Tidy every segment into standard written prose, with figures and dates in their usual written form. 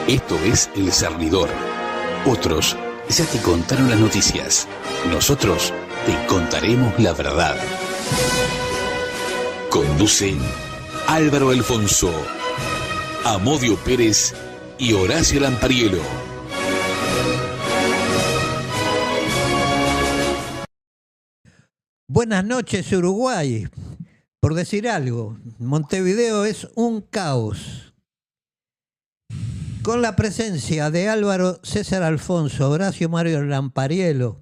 Esto es El Cernidor. Otros ya te contaron las noticias. Nosotros te contaremos la verdad. Conduce Álvaro Alfonso, Amodio Pérez y Horacio Lampariello. Buenas noches, Uruguay. Por decir algo, Montevideo es un caos. Con la presencia de Álvaro César Alfonso, Horacio Mario Lampariello,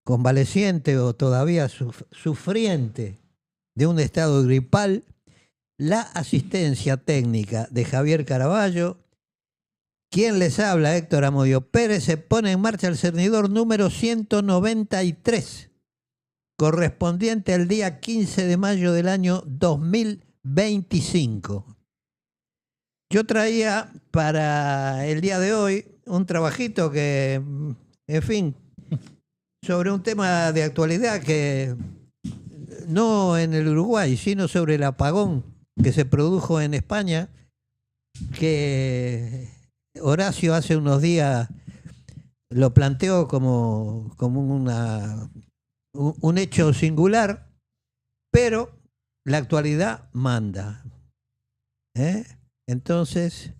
convaleciente o todavía sufriente de un estado gripal, la asistencia técnica de Javier Caraballo, quien les habla, Héctor Amodio Pérez, se pone en marcha el cernidor número 193, correspondiente al día 15 de mayo del año 2025. Yo traía para el día de hoy un trabajito que, en fin, sobre un tema de actualidad que no en el Uruguay, sino sobre el apagón que se produjo en España, que Horacio hace unos días lo planteó como un hecho singular, pero la actualidad manda. Entonces,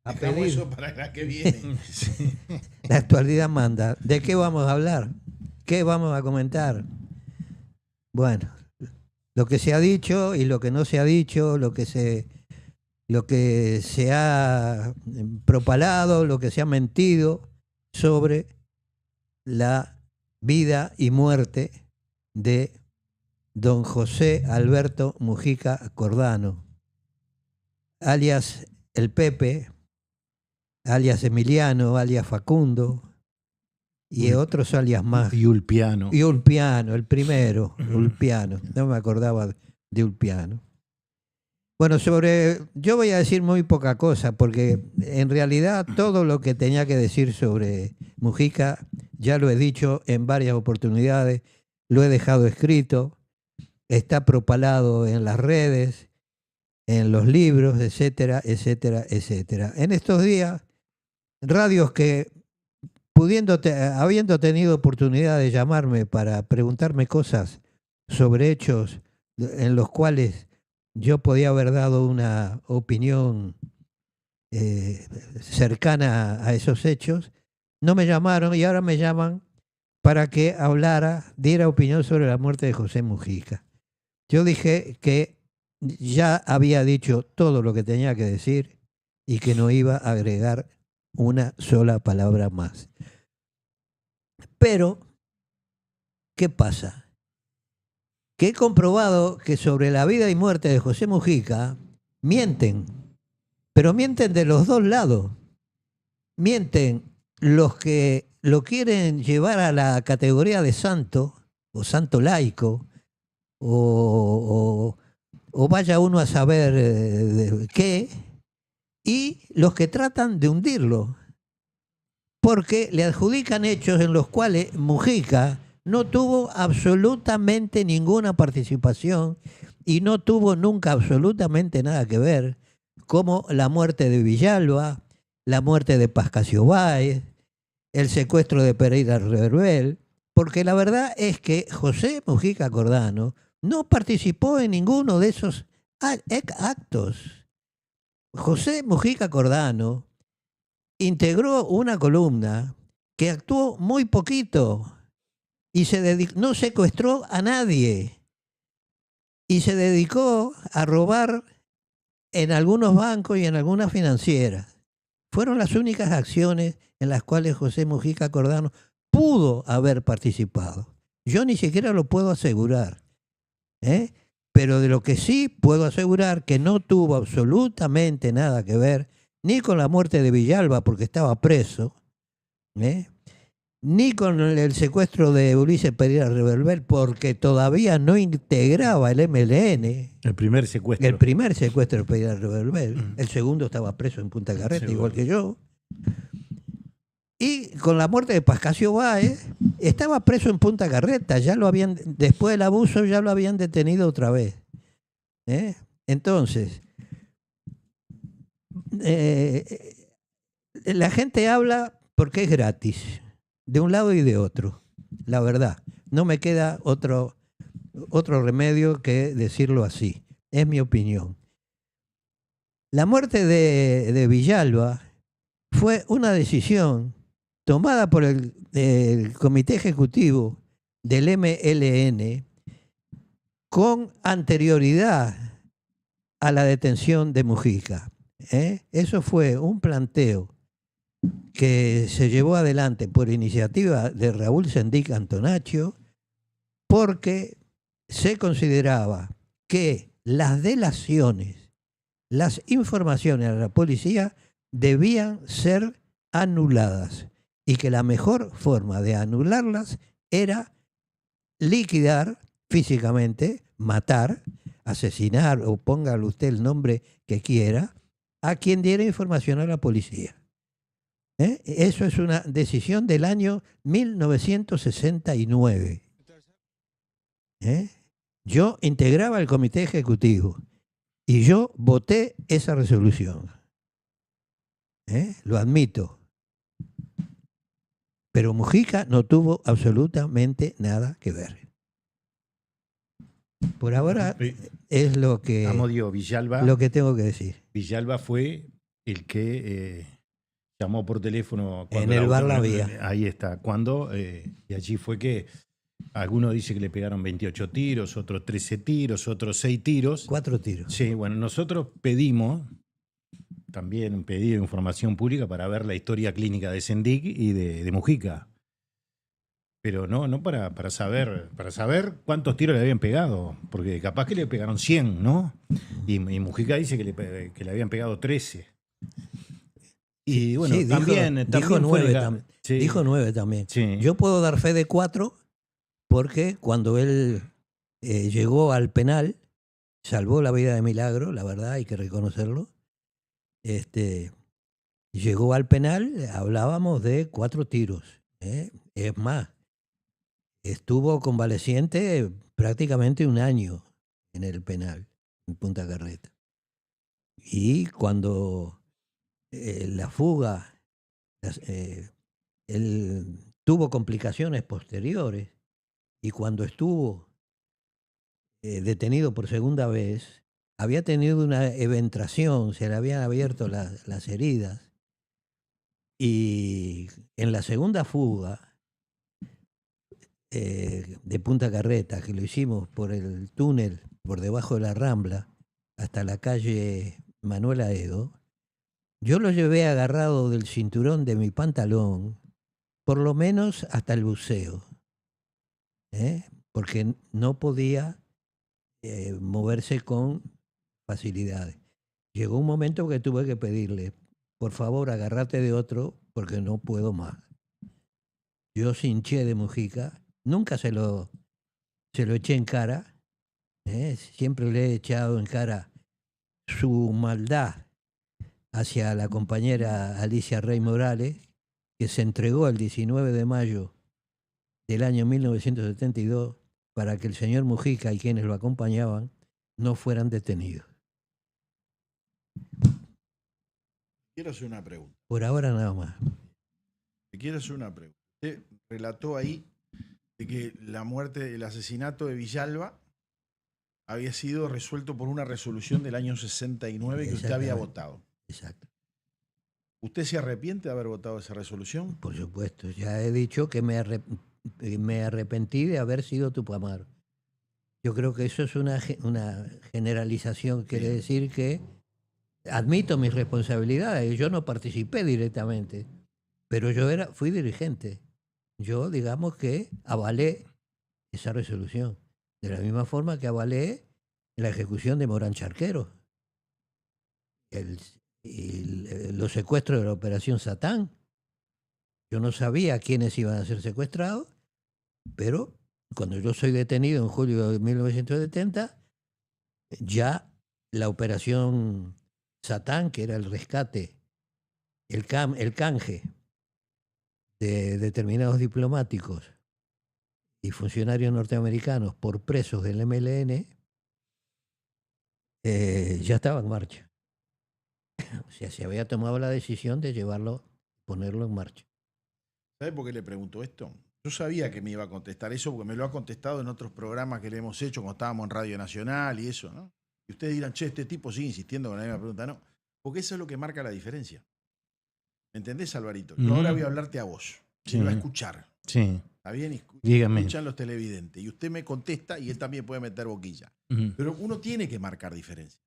dejamos eso para la que viene. La actualidad manda. ¿De qué vamos a hablar? ¿Qué vamos a comentar? Bueno, lo que se ha dicho y lo que no se ha dicho, lo que se ha propalado, lo que se ha mentido sobre la vida y muerte de don José Alberto Mujica Cordano, alias el Pepe, alias Emiliano, alias Facundo y otros alias más. Y Ulpiano. Y Ulpiano, el primero, Ulpiano. No me acordaba de Ulpiano. Bueno, yo voy a decir muy poca cosa porque en realidad todo lo que tenía que decir sobre Mujica ya lo he dicho en varias oportunidades, lo he dejado escrito, está propalado en las redes, en los libros, etcétera, etcétera, etcétera. En estos días, radios que habiendo tenido oportunidad de llamarme para preguntarme cosas sobre hechos en los cuales yo podía haber dado una opinión cercana a esos hechos, no me llamaron y ahora me llaman para que diera opinión sobre la muerte de José Mujica. Yo dije que ya había dicho todo lo que tenía que decir y que no iba a agregar una sola palabra más. Pero, ¿qué pasa? Que he comprobado que sobre la vida y muerte de José Mujica mienten, pero mienten de los dos lados. Mienten los que lo quieren llevar a la categoría de santo o santo laico, o vaya uno a saber qué, y los que tratan de hundirlo, porque le adjudican hechos en los cuales Mujica no tuvo absolutamente ninguna participación y no tuvo nunca absolutamente nada que ver, como la muerte de Villalba, la muerte de Pascasio Báez, el secuestro de Pereira Reverbel, porque la verdad es que José Mujica Cordano no participó en ninguno de esos actos. José Mujica Cordano integró una columna que actuó muy poquito y no secuestró a nadie y se dedicó a robar en algunos bancos y en algunas financieras. Fueron las únicas acciones en las cuales José Mujica Cordano pudo haber participado. Yo ni siquiera lo puedo asegurar. Pero de lo que sí puedo asegurar que no tuvo absolutamente nada que ver ni con la muerte de Villalba porque estaba preso, ni con el secuestro de Ulises Pereira Reverbel porque todavía no integraba el MLN. El primer secuestro. El primer secuestro de Pereira Reverbel. El segundo estaba preso en Punta Carreta, igual que yo. Y con la muerte de Pascasio Báez, estaba preso en Punta Carreta, después del abuso ya lo habían detenido otra vez. Entonces, La gente habla porque es gratis, de un lado y de otro, la verdad. No me queda otro remedio que decirlo así. Es mi opinión. La muerte de Villalba fue una decisión tomada por el Comité Ejecutivo del MLN con anterioridad a la detención de Mujica. Eso fue un planteo que se llevó adelante por iniciativa de Raúl Sendic Antonaccio, porque se consideraba que las delaciones, las informaciones a la policía debían ser anuladas y que la mejor forma de anularlas era liquidar físicamente, matar, asesinar o póngale usted el nombre que quiera a quien diera información a la policía. Eso es una decisión del año 1969. Yo integraba el comité ejecutivo y yo voté esa resolución. Lo admito. Pero Mujica no tuvo absolutamente nada que ver. Por ahora es lo que, lo que tengo que decir. Villalba fue el que llamó por teléfono. En el bar La Vía. Ahí está. Y allí fue que algunos dicen que le pegaron 28 tiros, otros 13 tiros, otros 6 tiros. 4 tiros. Sí, bueno, nosotros pedimos también un pedido de información pública para ver la historia clínica de Sendic y de Mujica. Pero no para saber cuántos tiros le habían pegado, porque capaz que le pegaron 100, ¿no? Y Mujica dice que le habían pegado 13. Y bueno, sí, dijo 9 sí. Dijo 9 también. Sí. Yo puedo dar fe de 4 porque cuando él llegó al penal, salvó la vida de milagro, la verdad, hay que reconocerlo. Llegó al penal, hablábamos de 4 tiros. Es más, estuvo convaleciente prácticamente un año en el penal, en Punta Carreta. Y cuando la fuga, él tuvo complicaciones posteriores, y cuando estuvo detenido por segunda vez, había tenido una eventración, se le habían abierto las heridas, y en la segunda fuga de Punta Carreta, que lo hicimos por el túnel, por debajo de la Rambla, hasta la calle Manuel Aedo, yo lo llevé agarrado del cinturón de mi pantalón, por lo menos hasta el buceo, porque no podía moverse con facilidades. Llegó un momento que tuve que pedirle, por favor, agárrate de otro, porque no puedo más. Yo hinché de Mujica, nunca se lo eché en cara, siempre le he echado en cara su maldad hacia la compañera Alicia Rey Morales, que se entregó el 19 de mayo del año 1972 para que el señor Mujica y quienes lo acompañaban no fueran detenidos. Quiero hacer una pregunta. Por ahora nada más. Te quiero hacer una pregunta. Usted relató ahí de que la muerte, el asesinato de Villalba había sido resuelto por una resolución del año 69 que usted había votado. Exacto. ¿Usted se arrepiente de haber votado esa resolución? Por supuesto, ya he dicho que me arrepentí de haber sido Tupamaro. Yo creo que eso es una generalización, quiere decir que admito mis responsabilidades. Yo no participé directamente, pero fui dirigente. Yo, digamos que avalé esa resolución, de la misma forma que avalé la ejecución de Morán Charquero, los secuestros de la Operación Satán. Yo no sabía quiénes iban a ser secuestrados, pero cuando yo soy detenido en julio de 1970, ya la Operación Satán, que era el rescate, el canje de determinados diplomáticos y funcionarios norteamericanos por presos del MLN, ya estaba en marcha. se había tomado la decisión de llevarlo, ponerlo en marcha. ¿Sabe por qué le pregunto esto? Yo sabía que me iba a contestar eso porque me lo ha contestado en otros programas que le hemos hecho cuando estábamos en Radio Nacional y eso, ¿no? Y ustedes dirán, che, este tipo sigue insistiendo con la misma pregunta. No, porque eso es lo que marca la diferencia. ¿Me entendés, Alvarito? Yo ahora voy a hablarte a vos. Sí. Y lo va a escuchar. Sí. ¿Está bien? Dígame. Escuchan los televidentes. Y usted me contesta y él también puede meter boquilla. Pero uno tiene que marcar diferencia.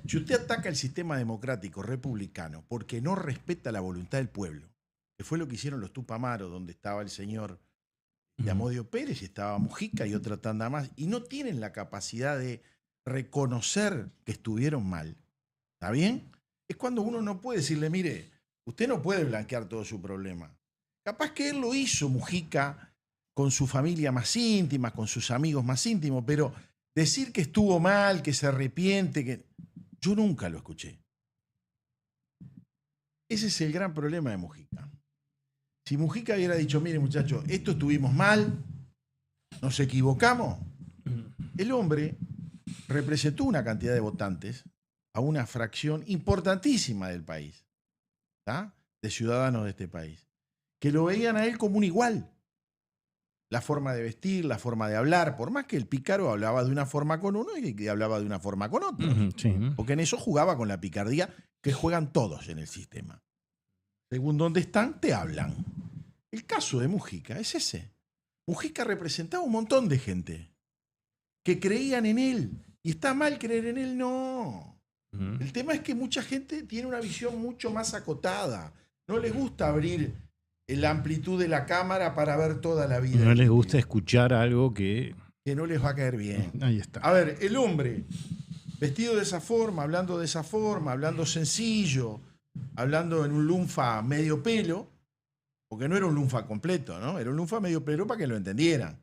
Si usted ataca el sistema democrático republicano porque no respeta la voluntad del pueblo, que fue lo que hicieron los Tupamaros, donde estaba el señor Yamodio Pérez y estaba Mujica y otra tanda más, y no tienen la capacidad de reconocer que estuvieron mal, ¿está bien? Es cuando uno no puede decirle, mire, usted no puede blanquear todo su problema. Capaz que él lo hizo, Mujica, con su familia más íntima, con sus amigos más íntimos, pero decir que estuvo mal, que se arrepiente, que yo nunca lo escuché. Ese es el gran problema de Mujica. Si Mujica hubiera dicho, mire muchachos, esto estuvimos mal, nos equivocamos, el hombre representó una cantidad de votantes a una fracción importantísima del país, ¿tá? De ciudadanos de este país, que lo veían a él como un igual. La forma de vestir, la forma de hablar, por más que el pícaro hablaba de una forma con uno y que hablaba de una forma con otro. Sí. Porque en eso jugaba con la picardía que juegan todos en el sistema. Según donde están, te hablan. El caso de Mujica es ese. Mujica representaba un montón de gente que creían en él. ¿Y está mal creer en él? No. El tema es que mucha gente tiene una visión mucho más acotada. No les gusta abrir la amplitud de la cámara para ver toda la vida. No les gusta escuchar algo que no les va a caer bien. Ahí está. A ver, el hombre vestido de esa forma, hablando de esa forma, hablando sencillo, hablando en un lunfa medio pelo, porque no era un lunfa completo, ¿no? Era un lunfa medio pelo para que lo entendieran.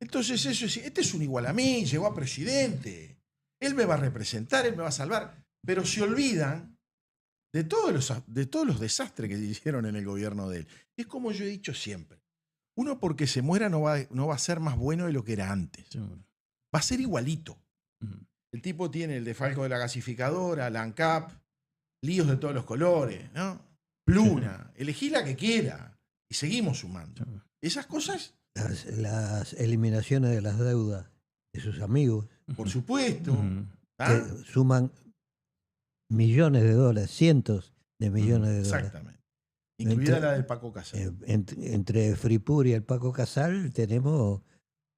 Entonces eso es, este es un igual a mí, llegó a presidente. Él me va a representar, él me va a salvar. Pero se olvidan de todos los desastres que se hicieron en el gobierno de él. Es como yo he dicho siempre. Uno porque se muera no va a ser más bueno de lo que era antes. Va a ser igualito. El tipo tiene el desfalco de la gasificadora, la ANCAP, líos de todos los colores, ¿no? Pluna, elegí la que quiera y seguimos sumando. Esas cosas... Las eliminaciones de las deudas de sus amigos. Por supuesto. Que suman millones de dólares, cientos de millones de dólares. Exactamente. Incluida la del Paco Casal. Entre Fripur y el Paco Casal tenemos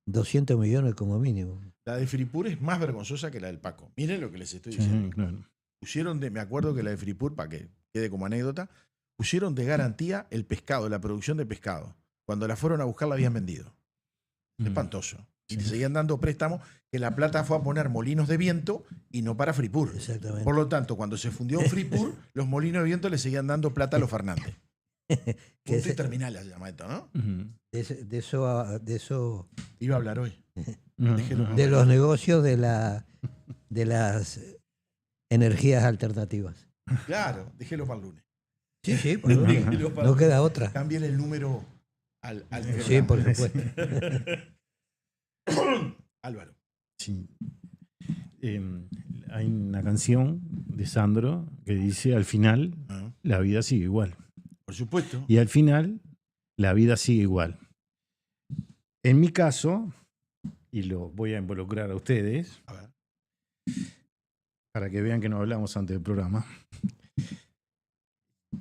200 millones como mínimo. La de Fripur es más vergonzosa que la del Paco. Miren lo que les estoy diciendo. Claro. Me acuerdo que la de Fripur, para que quede como anécdota, pusieron de garantía el pescado, la producción de pescado. Cuando la fueron a buscar la habían vendido. Espantoso. Y le seguían dando préstamos que la plata fue a poner molinos de viento y no para Fripur. Exactamente. Por lo tanto, cuando se fundió Fripur, los molinos de viento le seguían dando plata a los Fernández. Punto y terminal se llama esto, ¿no? De eso iba a hablar hoy. De los negocios de las energías alternativas. Claro, déjelo para el lunes. Sí, por no queda otra. Cambien el número al programa. Sí, por supuesto. Álvaro. Sí. Hay una canción de Sandro que dice, al final, la vida sigue igual. Por supuesto. Y al final, la vida sigue igual. En mi caso, y lo voy a involucrar a ustedes, A ver. para que vean que no hablamos antes del programa,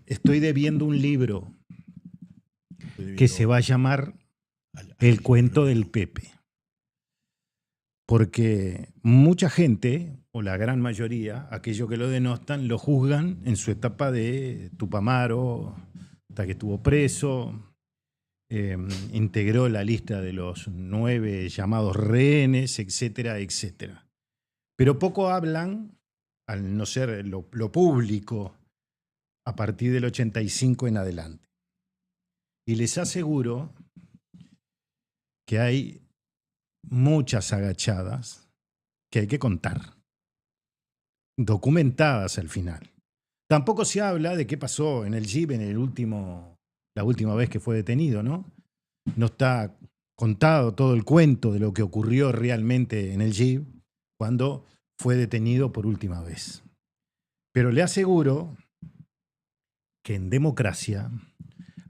estoy debiendo un libro que se va a llamar El cuento del Pepe. Porque mucha gente, o la gran mayoría, aquellos que lo denostan, lo juzgan en su etapa de Tupamaro, hasta que estuvo preso, integró la lista de los 9 llamados rehenes, etcétera, etcétera. Pero poco hablan, al no ser lo público, a partir del 85 en adelante. Y les aseguro que hay muchas agachadas que hay que contar, documentadas al final. Tampoco se habla de qué pasó en el Jeep la última vez que fue detenido, ¿no? No está contado todo el cuento de lo que ocurrió realmente en el Jeep cuando fue detenido por última vez. Pero le aseguro que en democracia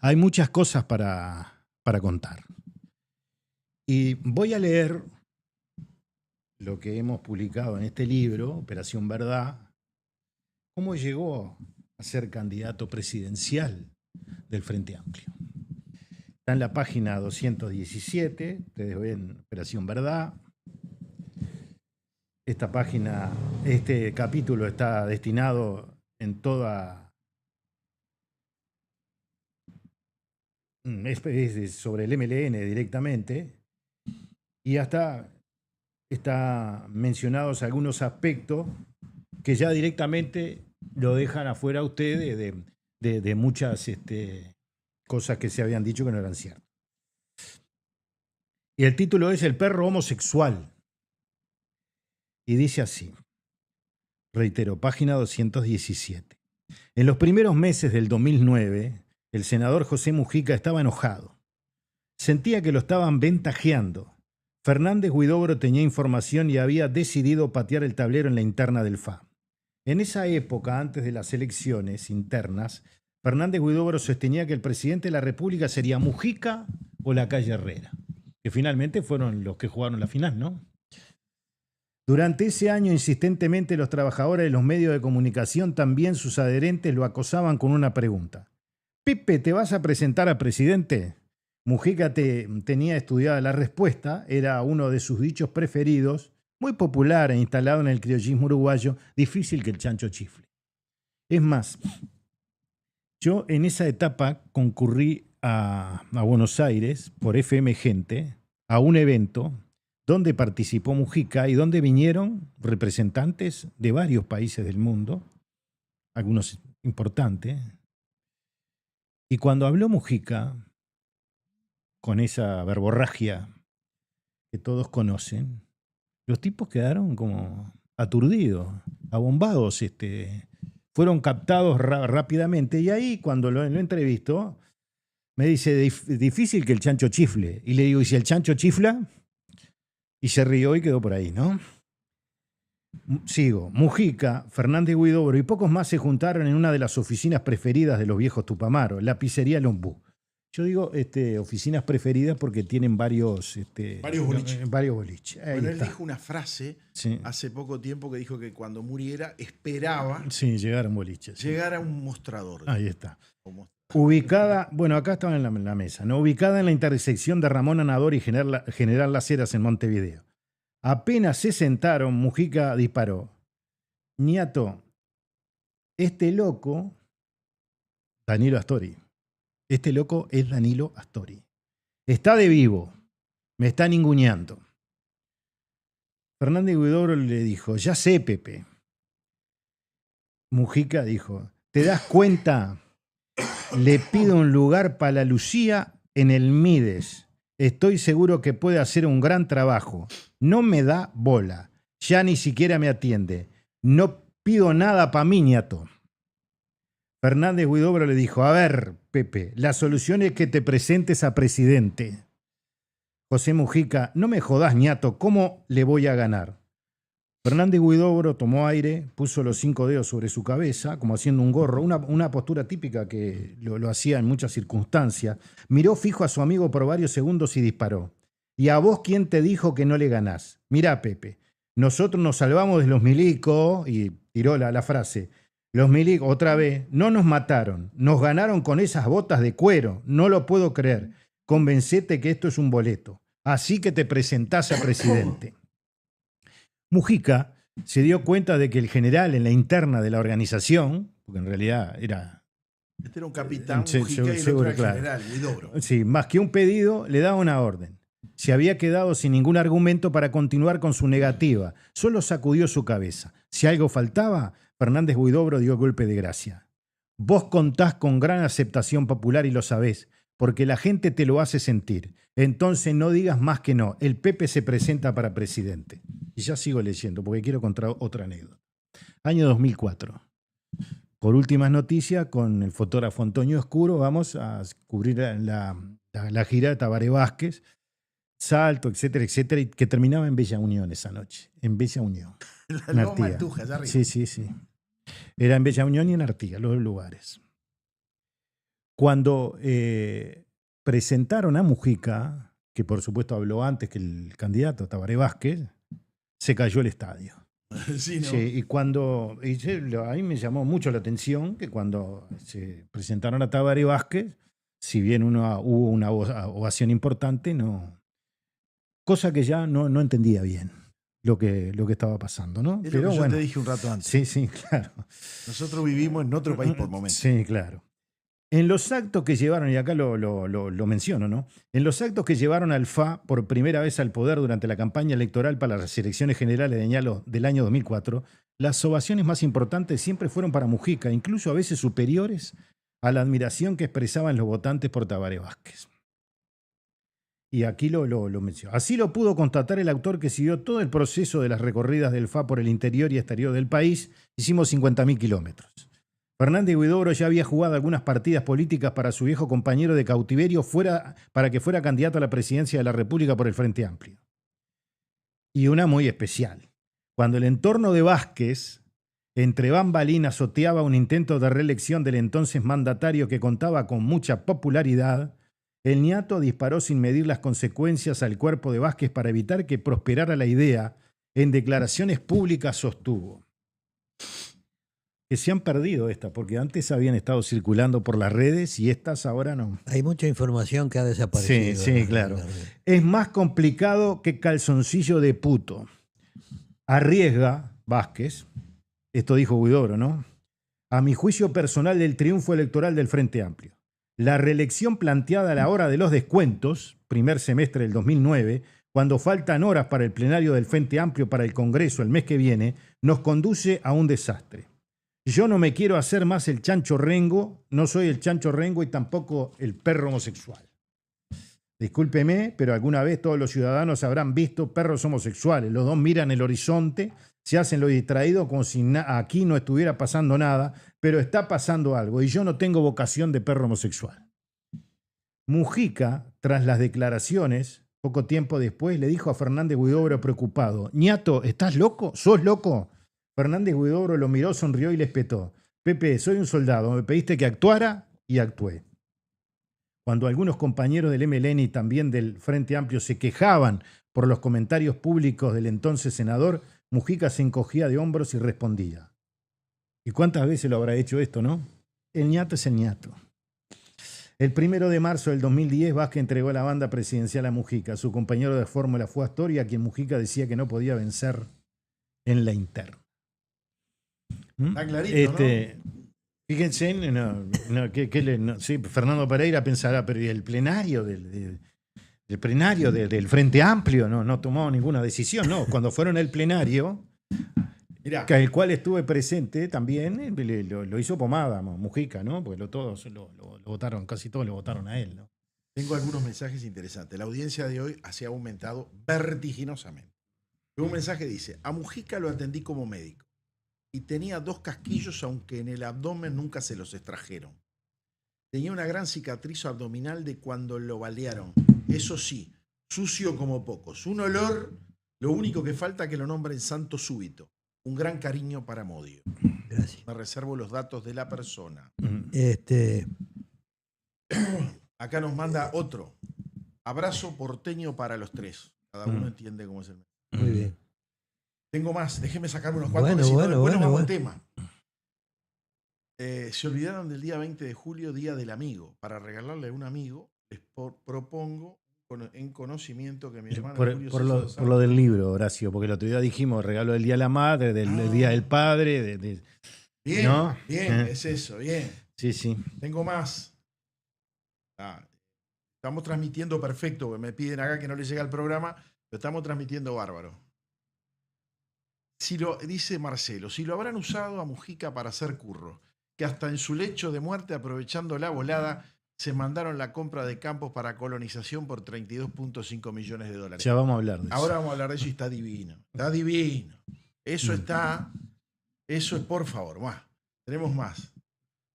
hay muchas cosas para contar. Y voy a leer lo que hemos publicado en este libro, Operación Verdad, cómo llegó a ser candidato presidencial del Frente Amplio. Está en la página 217, ustedes ven Operación Verdad. Esta página, este capítulo está destinado en toda... Es sobre el MLN directamente, y hasta está mencionados algunos aspectos que ya directamente lo dejan afuera a ustedes de muchas cosas que se habían dicho que no eran ciertas. Y el título es El perro homosexual. Y dice así, reitero, página 217. En los primeros meses del 2009, el senador José Mujica estaba enojado. Sentía que lo estaban ventajeando. Fernández Huidobro tenía información y había decidido patear el tablero en la interna del FA. En esa época, antes de las elecciones internas, Fernández Huidobro sostenía que el presidente de la República sería Mujica o Lacalle Herrera, que finalmente fueron los que jugaron la final, ¿no? Durante ese año, insistentemente, los trabajadores de los medios de comunicación, también sus adherentes, lo acosaban con una pregunta. Pepe, ¿te vas a presentar a presidente? Mujica tenía estudiada la respuesta, era uno de sus dichos preferidos, muy popular e instalado en el criollismo uruguayo, difícil que el chancho chifle. Es más, yo en esa etapa concurrí a Buenos Aires por FM Gente a un evento donde participó Mujica y donde vinieron representantes de varios países del mundo, algunos importantes. Y cuando habló Mujica, con esa verborragia que todos conocen, los tipos quedaron como aturdidos, abombados, fueron captados rápidamente. Y ahí, cuando lo entrevistó, me dice, difícil que el chancho chifle. Y le digo, ¿y si el chancho chifla? Y se rió y quedó por ahí, ¿no? Sigo. Mujica, Fernández Huidobro y pocos más se juntaron en una de las oficinas preferidas de los viejos Tupamaros, la pizzería Lombú. Yo digo oficinas preferidas porque tienen varios boliches. Bueno, él dijo una frase hace poco tiempo que dijo que cuando muriera esperaba llegar a un boliche. Llegar a un mostrador. Ahí está. Ubicada, bueno, acá estaba en la mesa, ¿no? Ubicada en la intersección de Ramón Anador y General Las Heras en Montevideo. Apenas se sentaron, Mujica disparó. Ñato, este loco, Danilo Astori. Este loco es Danilo Astori. Está de vivo. Me está ninguneando. Fernández Huidobro le dijo, ya sé, Pepe. Mujica dijo, ¿te das cuenta? Le pido un lugar para la Lucía en el Mides. Estoy seguro que puede hacer un gran trabajo. No me da bola. Ya ni siquiera me atiende. No pido nada para mí, Ñato. Fernández Huidobro le dijo, a ver, Pepe, la solución es que te presentes a presidente. José Mujica, no me jodás, Ñato, ¿cómo le voy a ganar? Fernández Huidobro tomó aire, puso los 5 dedos sobre su cabeza, como haciendo un gorro, una postura típica que lo hacía en muchas circunstancias. Miró fijo a su amigo por varios segundos y disparó. ¿Y a vos quién te dijo que no le ganás? Mirá, Pepe, nosotros nos salvamos de los milicos, y tiró la frase, los milicos, otra vez, no nos mataron, nos ganaron con esas botas de cuero, no lo puedo creer. Convencete que esto es un boleto. Así que te presentás a presidente. Mujica se dio cuenta de que el general en la interna de la organización, porque en realidad era... Este era un capitán, Mujica, y el otro era general, Huidobro. Sí, más que un pedido, le daba una orden. Se había quedado sin ningún argumento para continuar con su negativa. Solo sacudió su cabeza. Si algo faltaba, Fernández Huidobro dio golpe de gracia. Vos contás con gran aceptación popular y lo sabés, porque la gente te lo hace sentir. Entonces no digas más que no. El Pepe se presenta para presidente. Y ya sigo leyendo, porque quiero contar otra anécdota. Año 2004. Por últimas noticias, con el fotógrafo Antonio Oscuro, vamos a cubrir la gira de Tabaré Vázquez, Salto, etcétera, etcétera, y que terminaba en Bella Unión esa noche. En Bella Unión. La Loma Altuja, allá arriba. Sí. Era en Bella Unión y en Artigas, los dos lugares. Cuando presentaron a Mujica, que por supuesto habló antes que el candidato Tabaré Vázquez, se cayó el estadio. Sí, ¿no? Sí, a mí me llamó mucho la atención que cuando se presentaron a Tabaré Vázquez, si bien hubo una ovación importante, cosa que ya no entendía bien lo que estaba pasando, ¿no? Es Pero lo que bueno, yo te dije un rato antes. sí, claro. Nosotros vivimos en otro país por momentos. Sí, claro. En los actos que llevaron, y acá lo menciono, ¿no? En los actos que llevaron al FA por primera vez al poder durante la campaña electoral para las elecciones generales del año 2004, las ovaciones más importantes siempre fueron para Mujica, incluso a veces superiores a la admiración que expresaban los votantes por Tabaré Vázquez. Y aquí lo menciono. Así lo pudo constatar el autor que siguió todo el proceso de las recorridas del FA por el interior y exterior del país. Hicimos 50.000 kilómetros. Fernández Huidobro ya había jugado algunas partidas políticas para su viejo compañero de cautiverio para que fuera candidato a la presidencia de la República por el Frente Amplio. Y una muy especial. Cuando el entorno de Vázquez, entre bambalinas, soteaba un intento de reelección del entonces mandatario que contaba con mucha popularidad, el ñato disparó sin medir las consecuencias al cuerpo de Vázquez para evitar que prosperara la idea. En declaraciones públicas sostuvo que se han perdido estas, porque antes habían estado circulando por las redes y estas ahora no. Hay mucha información que ha desaparecido. Sí, claro. Es más complicado que calzoncillo de puto. Arriesga Vázquez, esto dijo Huidobro, ¿no? A mi juicio personal del triunfo electoral del Frente Amplio. La reelección planteada a la hora de los descuentos, primer semestre del 2009, cuando faltan horas para el plenario del Frente Amplio para el Congreso el mes que viene, nos conduce a un desastre. Yo no me quiero hacer más el chancho rengo, no soy el chancho rengo y tampoco el perro homosexual. Discúlpeme, pero alguna vez todos los ciudadanos habrán visto perros homosexuales. Los dos miran el horizonte, se hacen lo distraídos como si aquí no estuviera pasando nada, pero está pasando algo y yo no tengo vocación de perro homosexual. Mujica, tras las declaraciones, poco tiempo después, le dijo a Fernández Huidobro preocupado: ñato, ¿estás loco? ¿Sos loco? Fernández Huidobro lo miró, sonrió y le espetó: Pepe, soy un soldado, me pediste que actuara y actué. Cuando algunos compañeros del MLN y también del Frente Amplio se quejaban por los comentarios públicos del entonces senador, Mujica se encogía de hombros y respondía. ¿Y cuántas veces lo habrá hecho esto, no? El ñato es el ñato. El 1 de marzo del 2010, Vázquez entregó la banda presidencial a Mujica. Su compañero de fórmula fue Astori, a quien Mujica decía que no podía vencer en la interna. Está clarito, Fíjense, sí, Fernando Pereira pensará, pero ¿y el plenario del Frente Amplio no tomó ninguna decisión? No, cuando fueron al plenario, Mirá, el cual estuve presente también, lo hizo pomada Mujica, ¿no? Porque todos lo votaron, casi todos lo votaron a él, ¿no? tengo algunos mensajes interesantes. La audiencia de hoy se ha aumentado vertiginosamente. Un mensaje dice: a Mujica lo atendí como médico y tenía 2 casquillos, aunque en el abdomen nunca se los extrajeron. Tenía una gran cicatriz abdominal de cuando lo balearon. Eso sí, sucio como pocos. Un olor, lo único que falta es que lo nombren santo súbito. Un gran cariño para Modio. Gracias. Me reservo los datos de la persona. Acá nos manda otro. Abrazo porteño para los 3. Cada uno entiende cómo es el mensaje. Muy bien. Tengo más, déjeme sacarme unos cuantos, Bueno, después nos vamos bueno. al tema. Se olvidaron del día 20 de julio, Día del Amigo. Para regalarle a un amigo, les propongo en conocimiento que mi hermano Julio Por lo del libro, Horacio, porque el otro día dijimos regalo del Día de la Madre, del Día del Padre. Bien, ¿no? bien, es eso, bien. Sí. Tengo más. Estamos transmitiendo perfecto, me piden acá que no les llega el programa, pero estamos transmitiendo bárbaro. Dice Marcelo, si lo habrán usado a Mujica para hacer curro, que hasta en su lecho de muerte, aprovechando la volada, se mandaron la compra de campos para colonización por 32.5 millones de dólares. Ya vamos a hablar de eso. Ahora vamos a hablar de eso y está divino. Está divino. Eso es, por favor, más. Tenemos más.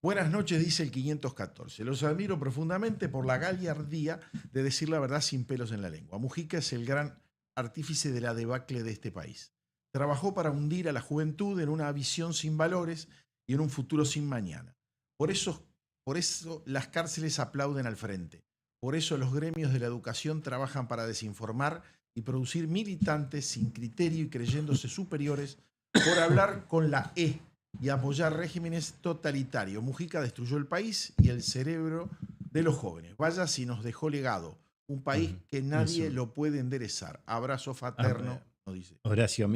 Buenas noches, dice el 514. Los admiro profundamente por la gallardía de decir la verdad sin pelos en la lengua. Mujica es el gran artífice de la debacle de este país. trabajó para hundir a la juventud en una visión sin valores y en un futuro sin mañana. Por eso las cárceles aplauden al frente. Por eso los gremios de la educación trabajan para desinformar y producir militantes sin criterio y creyéndose superiores por hablar con la E y apoyar regímenes totalitarios. Mujica destruyó el país y el cerebro de los jóvenes. Vaya si nos dejó legado. Un país que nadie lo puede enderezar. Abrazo fraterno, nos dice. Horacio,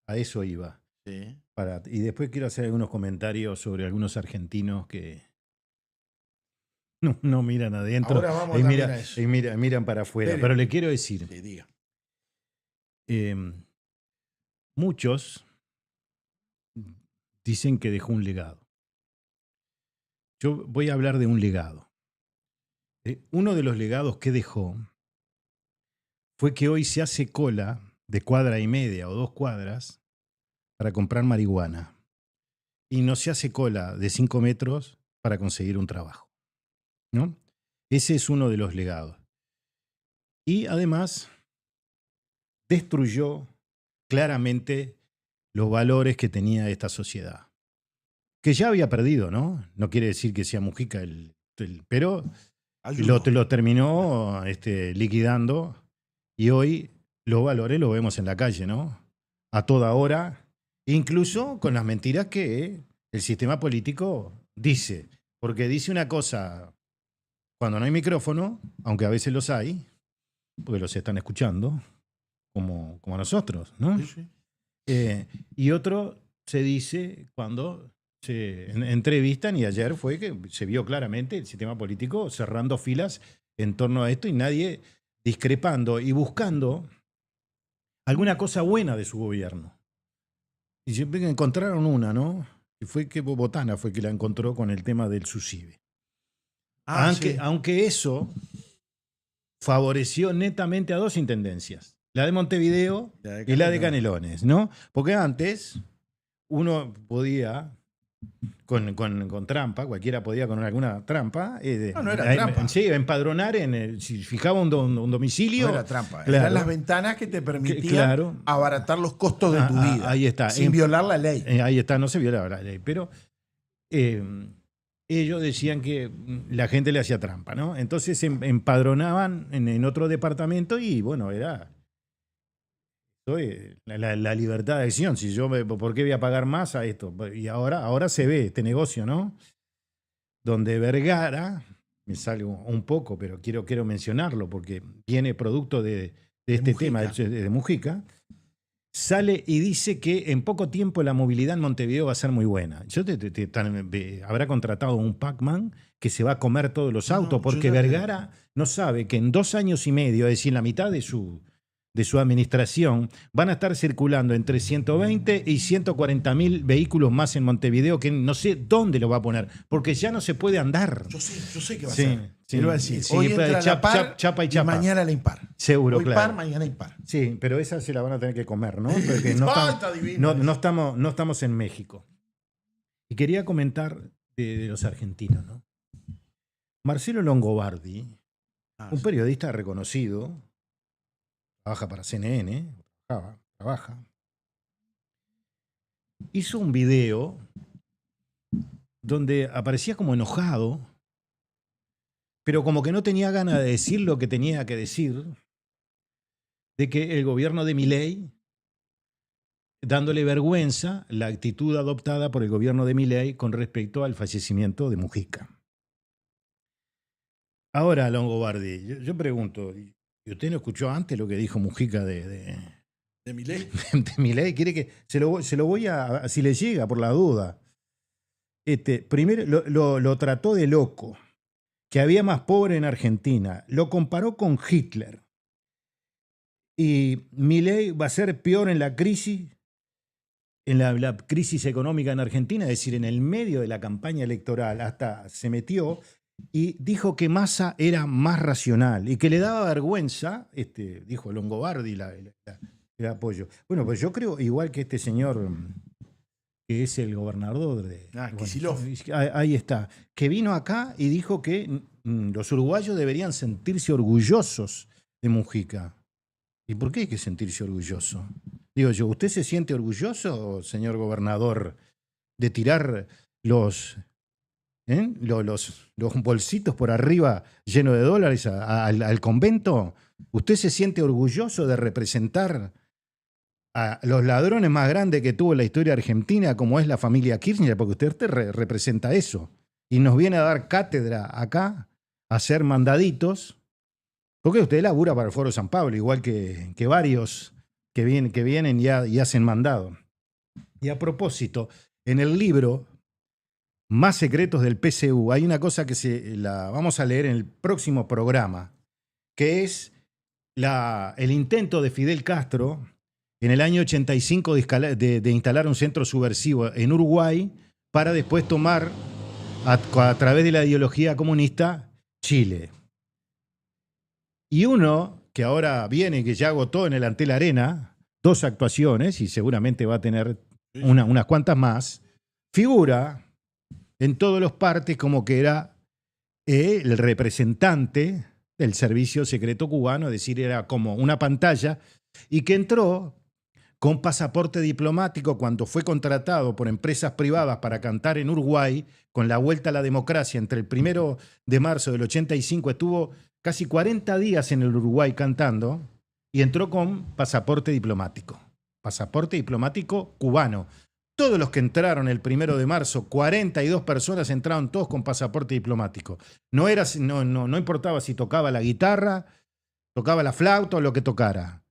a eso iba. Sí. Y después quiero hacer algunos comentarios sobre algunos argentinos que no miran adentro. Ahora vamos a eso. Y miran para afuera. Espere. Pero le quiero decir, Sí, diga. muchos dicen que dejó un legado. Yo voy a hablar de un legado. Uno de los legados que dejó fue que hoy se hace cola de 1,5 cuadras o 2 cuadras para comprar marihuana. Y no se hace cola de 5 metros para conseguir un trabajo, ¿no? Ese es uno de los legados. Y además destruyó claramente los valores que tenía esta sociedad. Que ya había perdido, ¿no? No quiere decir que sea Mujica pero lo terminó liquidando, y hoy los valores los vemos en la calle, ¿no? A toda hora, incluso con las mentiras que el sistema político dice. Porque dice una cosa cuando no hay micrófono, aunque a veces los hay, porque los están escuchando, como a nosotros, ¿no? Sí, sí. Y otro se dice cuando se entrevistan, y ayer fue que se vio claramente el sistema político cerrando filas en torno a esto y nadie discrepando y buscando alguna cosa buena de su gobierno. Y siempre encontraron una, ¿no? Y fue que Botana fue que la encontró con el tema del SUSIBE. Aunque eso favoreció netamente a 2 intendencias, la de Montevideo y la de Canelones, ¿no? Porque antes uno podía con trampa, cualquiera podía con alguna trampa. No era trampa. Sí, empadronar si fijaba un domicilio. No era trampa. Claro. Eran las ventanas que te permitían abaratar los costos de tu vida. Ahí está. Sin violar la ley. Ahí está, no se violaba la ley. Pero ellos decían que la gente le hacía trampa, ¿no? Entonces se empadronaban en otro departamento y bueno, era la libertad de acción. Si yo, ¿por qué voy a pagar más a esto? Y ahora se ve este negocio, ¿no? Donde Vergara, me salgo un poco, pero quiero mencionarlo porque viene producto de este tema de Mujica, sale y dice que en poco tiempo la movilidad en Montevideo va a ser muy buena. Habrá contratado un Pac-Man que se va a comer todos los autos, porque Vergara no sabe que en 2 años y medio, es decir, la mitad de su administración, van a estar circulando entre 120 y 140.000 vehículos más en Montevideo, que no sé dónde lo va a poner, porque ya no se puede andar. Yo sé que va a Sí, ser. sí. Él va a decir, Sí, hoy entra la par chapa y y chapa. mañana la impar. Seguro, hoy claro. par, mañana impar. Sí, pero esa se la van a tener que comer, ¿no? Porque Está divino no eso. estamos en México. Y quería comentar de los argentinos, ¿no? Marcelo Longobardi, un periodista reconocido, trabaja para CNN, trabaja, hizo un video donde aparecía como enojado, pero como que no tenía ganas de decir lo que tenía que decir, de que el gobierno de Milei, dándole vergüenza la actitud adoptada por el gobierno de Milei con respecto al fallecimiento de Mujica. Ahora, Longobardi, yo pregunto, ¿y usted no escuchó antes lo que dijo Mujica de Milei? de Milei? ¿Quiere que se lo voy a, si le llega por la duda? Primero lo trató de loco, que había más pobre en Argentina, lo comparó con Hitler. Y Milei va a ser peor en la crisis, en la crisis económica en Argentina, es decir, en el medio de la campaña electoral, hasta se metió y dijo que Massa era más racional y que le daba vergüenza, dijo Longobardi, el apoyo. Bueno, pues yo creo, igual que este señor, que es el gobernador de... Kicillof. Ahí está, que vino acá y dijo que los uruguayos deberían sentirse orgullosos de Mujica. ¿Y por qué hay que sentirse orgulloso? Digo yo, ¿usted se siente orgulloso, señor gobernador, de tirar los bolsitos por arriba llenos de dólares al convento? ¿Usted se siente orgulloso de representar a los ladrones más grandes que tuvo la historia argentina, como es la familia Kirchner? Porque usted representa eso. Y nos viene a dar cátedra acá, a hacer mandaditos, porque usted labura para el Foro San Pablo, igual que varios que vienen y hacen mandado. Y a propósito, en el libro Más secretos del PCU hay una cosa que la vamos a leer en el próximo programa, que es el intento de Fidel Castro en el año 85 de instalar un centro subversivo en Uruguay para después tomar, a través de la ideología comunista, Chile. Y uno que ahora viene, que ya agotó en el Antel Arena 2 actuaciones y seguramente va a tener unas cuantas más, figura en todos los partes como que era el representante del servicio secreto cubano, es decir, era como una pantalla, y que entró con pasaporte diplomático cuando fue contratado por empresas privadas para cantar en Uruguay, con la vuelta a la democracia entre el 1 de marzo del 85, estuvo casi 40 días en el Uruguay cantando, y entró con pasaporte diplomático cubano. Todos los que entraron el 1 de marzo, 42 personas entraron todos con pasaporte diplomático. No importaba si tocaba la guitarra, tocaba la flauta o lo que tocara.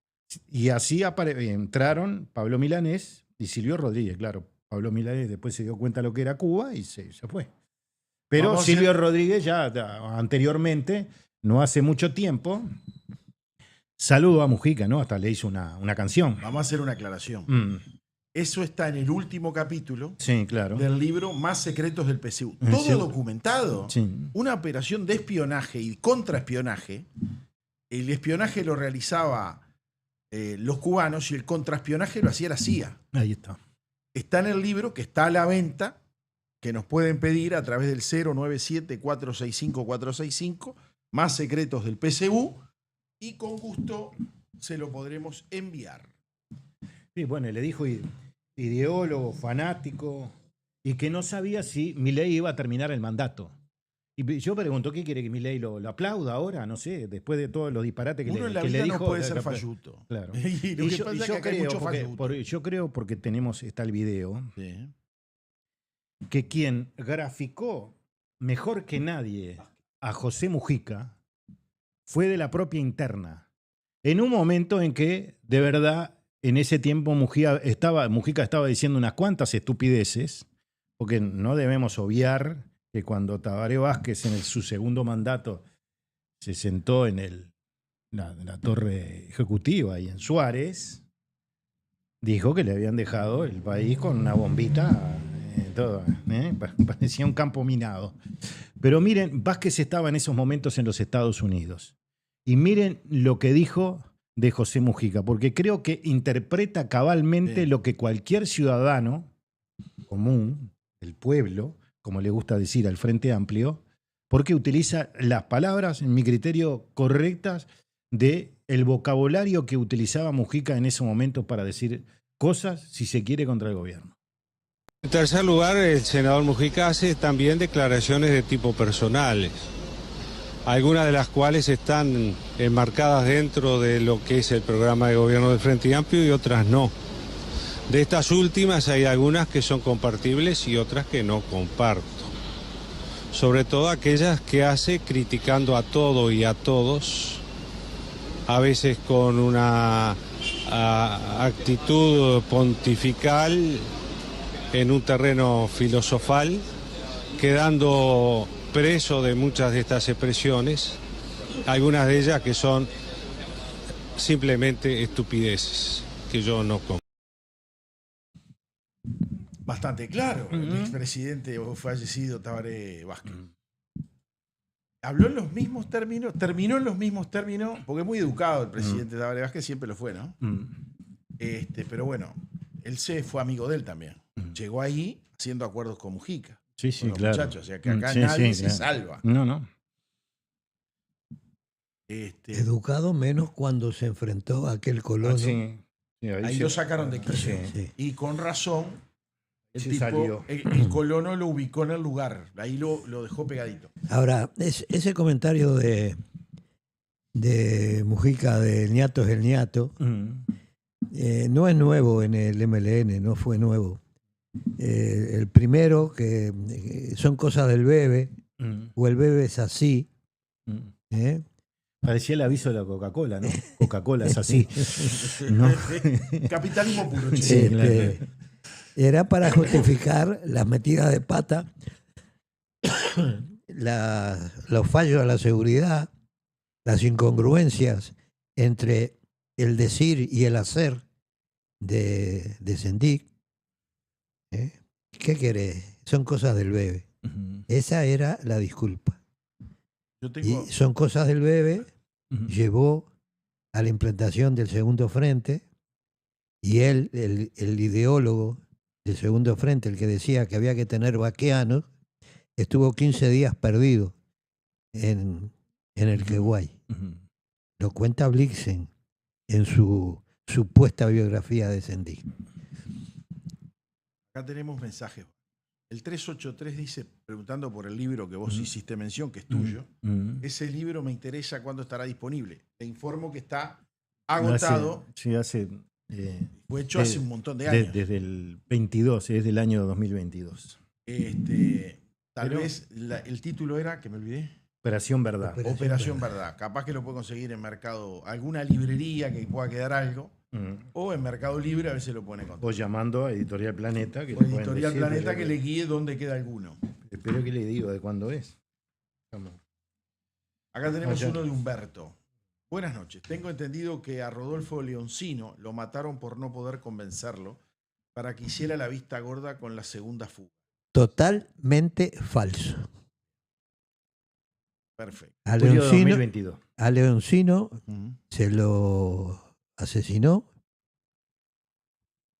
Y así entraron Pablo Milanés y Silvio Rodríguez. Claro, Pablo Milanés después se dio cuenta de lo que era Cuba y se fue. Pero Silvio Rodríguez ya anteriormente, no hace mucho tiempo, saludó a Mujica, ¿no? Hasta le hizo una canción. Vamos a hacer una aclaración. Eso está en el último capítulo, sí, claro, del libro Más secretos del PCU. Todo documentado. Sí. Una operación de espionaje y contraespionaje. El espionaje lo realizaba los cubanos y el contraespionaje lo hacía la CIA. Ahí está. Está en el libro, que está a la venta, que nos pueden pedir a través del 097-465-465, Más secretos del PCU, y con gusto se lo podremos enviar. Sí, bueno, le dijo ideólogo, fanático, y que no sabía si Milei iba a terminar el mandato. Y yo pregunto, ¿qué quiere que Milei lo aplauda ahora? No sé, después de todos los disparates que Uno en la le vida dijo. no puede ser falluto. Claro. Y lo que pasa es que acá hay mucho falluto. Yo creo, porque está el video, Sí. que quien graficó mejor que nadie a José Mujica fue de la propia interna. En un momento en que, de verdad, en ese tiempo Mujica estaba diciendo unas cuantas estupideces, porque no debemos obviar que cuando Tabaré Vázquez en su segundo mandato se sentó en la torre ejecutiva y en Suárez, dijo que le habían dejado el país con una bombita, parecía un campo minado. Pero miren, Vázquez estaba en esos momentos en los Estados Unidos. Y miren lo que dijo de José Mujica, porque creo que interpreta cabalmente lo que cualquier ciudadano común, del pueblo, como le gusta decir al Frente Amplio, porque utiliza las palabras, en mi criterio, correctas del vocabulario que utilizaba Mujica en ese momento para decir cosas, si se quiere, contra el gobierno. En tercer lugar, el senador Mujica hace también declaraciones de tipo personales, algunas de las cuales están enmarcadas dentro de lo que es el programa de gobierno del Frente Amplio y otras no. De estas últimas hay algunas que son compartibles y otras que no comparto. Sobre todo aquellas que hace criticando a todo y a todos, a veces con una actitud pontifical en un terreno filosofal, quedando preso de muchas de estas expresiones, algunas de ellas que son simplemente estupideces, que yo no comparto. Bastante claro, el expresidente fallecido Tabaré Vázquez. Habló en los mismos términos, terminó en los mismos términos, porque es muy educado el presidente Tabaré Vázquez, siempre lo fue, ¿no? Pero bueno, él se fue amigo de él también. Llegó ahí haciendo acuerdos con Mujica. Sí, con los claro. muchachos, o sea que acá nadie se salva. No. Educado menos cuando se enfrentó a aquel colono. Sí. Sí, Ahí se- lo sacaron de quicio. Sí. Y con razón, el Se tipo, salió. el colono lo ubicó en el lugar. Ahí lo dejó pegadito. Ahora, ese comentario de Mujica del ñato es el ñato, no es nuevo en el MLN, no fue nuevo. El primero, que son cosas del bebé, o el bebé es así. ¿Eh? Parecía el aviso de la Coca-Cola, ¿no? Coca-Cola es así. ¿No? Capitalismo puro, Sí, che. claro. Era para justificar las metidas de pata, los fallos a la seguridad, las incongruencias entre el decir y el hacer de Sendik. ¿Eh? ¿Qué querés? Son cosas del bebé. Esa era la disculpa. Yo tengo, Y son cosas del bebé, llevó a la implantación del segundo frente, y él, el ideólogo del segundo frente, el que decía que había que tener vaqueanos, estuvo 15 días perdido en el Queguay. Lo cuenta Blixen en su supuesta biografía de Sendik. acá tenemos mensajes. El 383 dice, preguntando por el libro que vos hiciste mención, que es tuyo. Ese libro me interesa cuándo estará disponible. Te informo que está agotado. Hace Fue hecho hace un montón de años. desde el 22, es del año 2022. Tal vez el título era, que me olvidé, Operación Verdad. Operación Verdad. Capaz que lo puede conseguir en Mercado, alguna librería que pueda quedar algo, o en Mercado Libre a veces lo pueden encontrar. O llamando a Editorial Planeta. Que O le pueden Editorial decir, Planeta pero que le guíe dónde queda alguno. Espero que le diga de cuándo es. Vamos. Acá tenemos Allá. uno de Humberto. Buenas noches. Tengo entendido que a Rodolfo Leoncino lo mataron por no poder convencerlo para que hiciera la vista gorda con la segunda fuga. Totalmente falso. Perfecto. Julio de 2022. A Leoncino se lo asesinó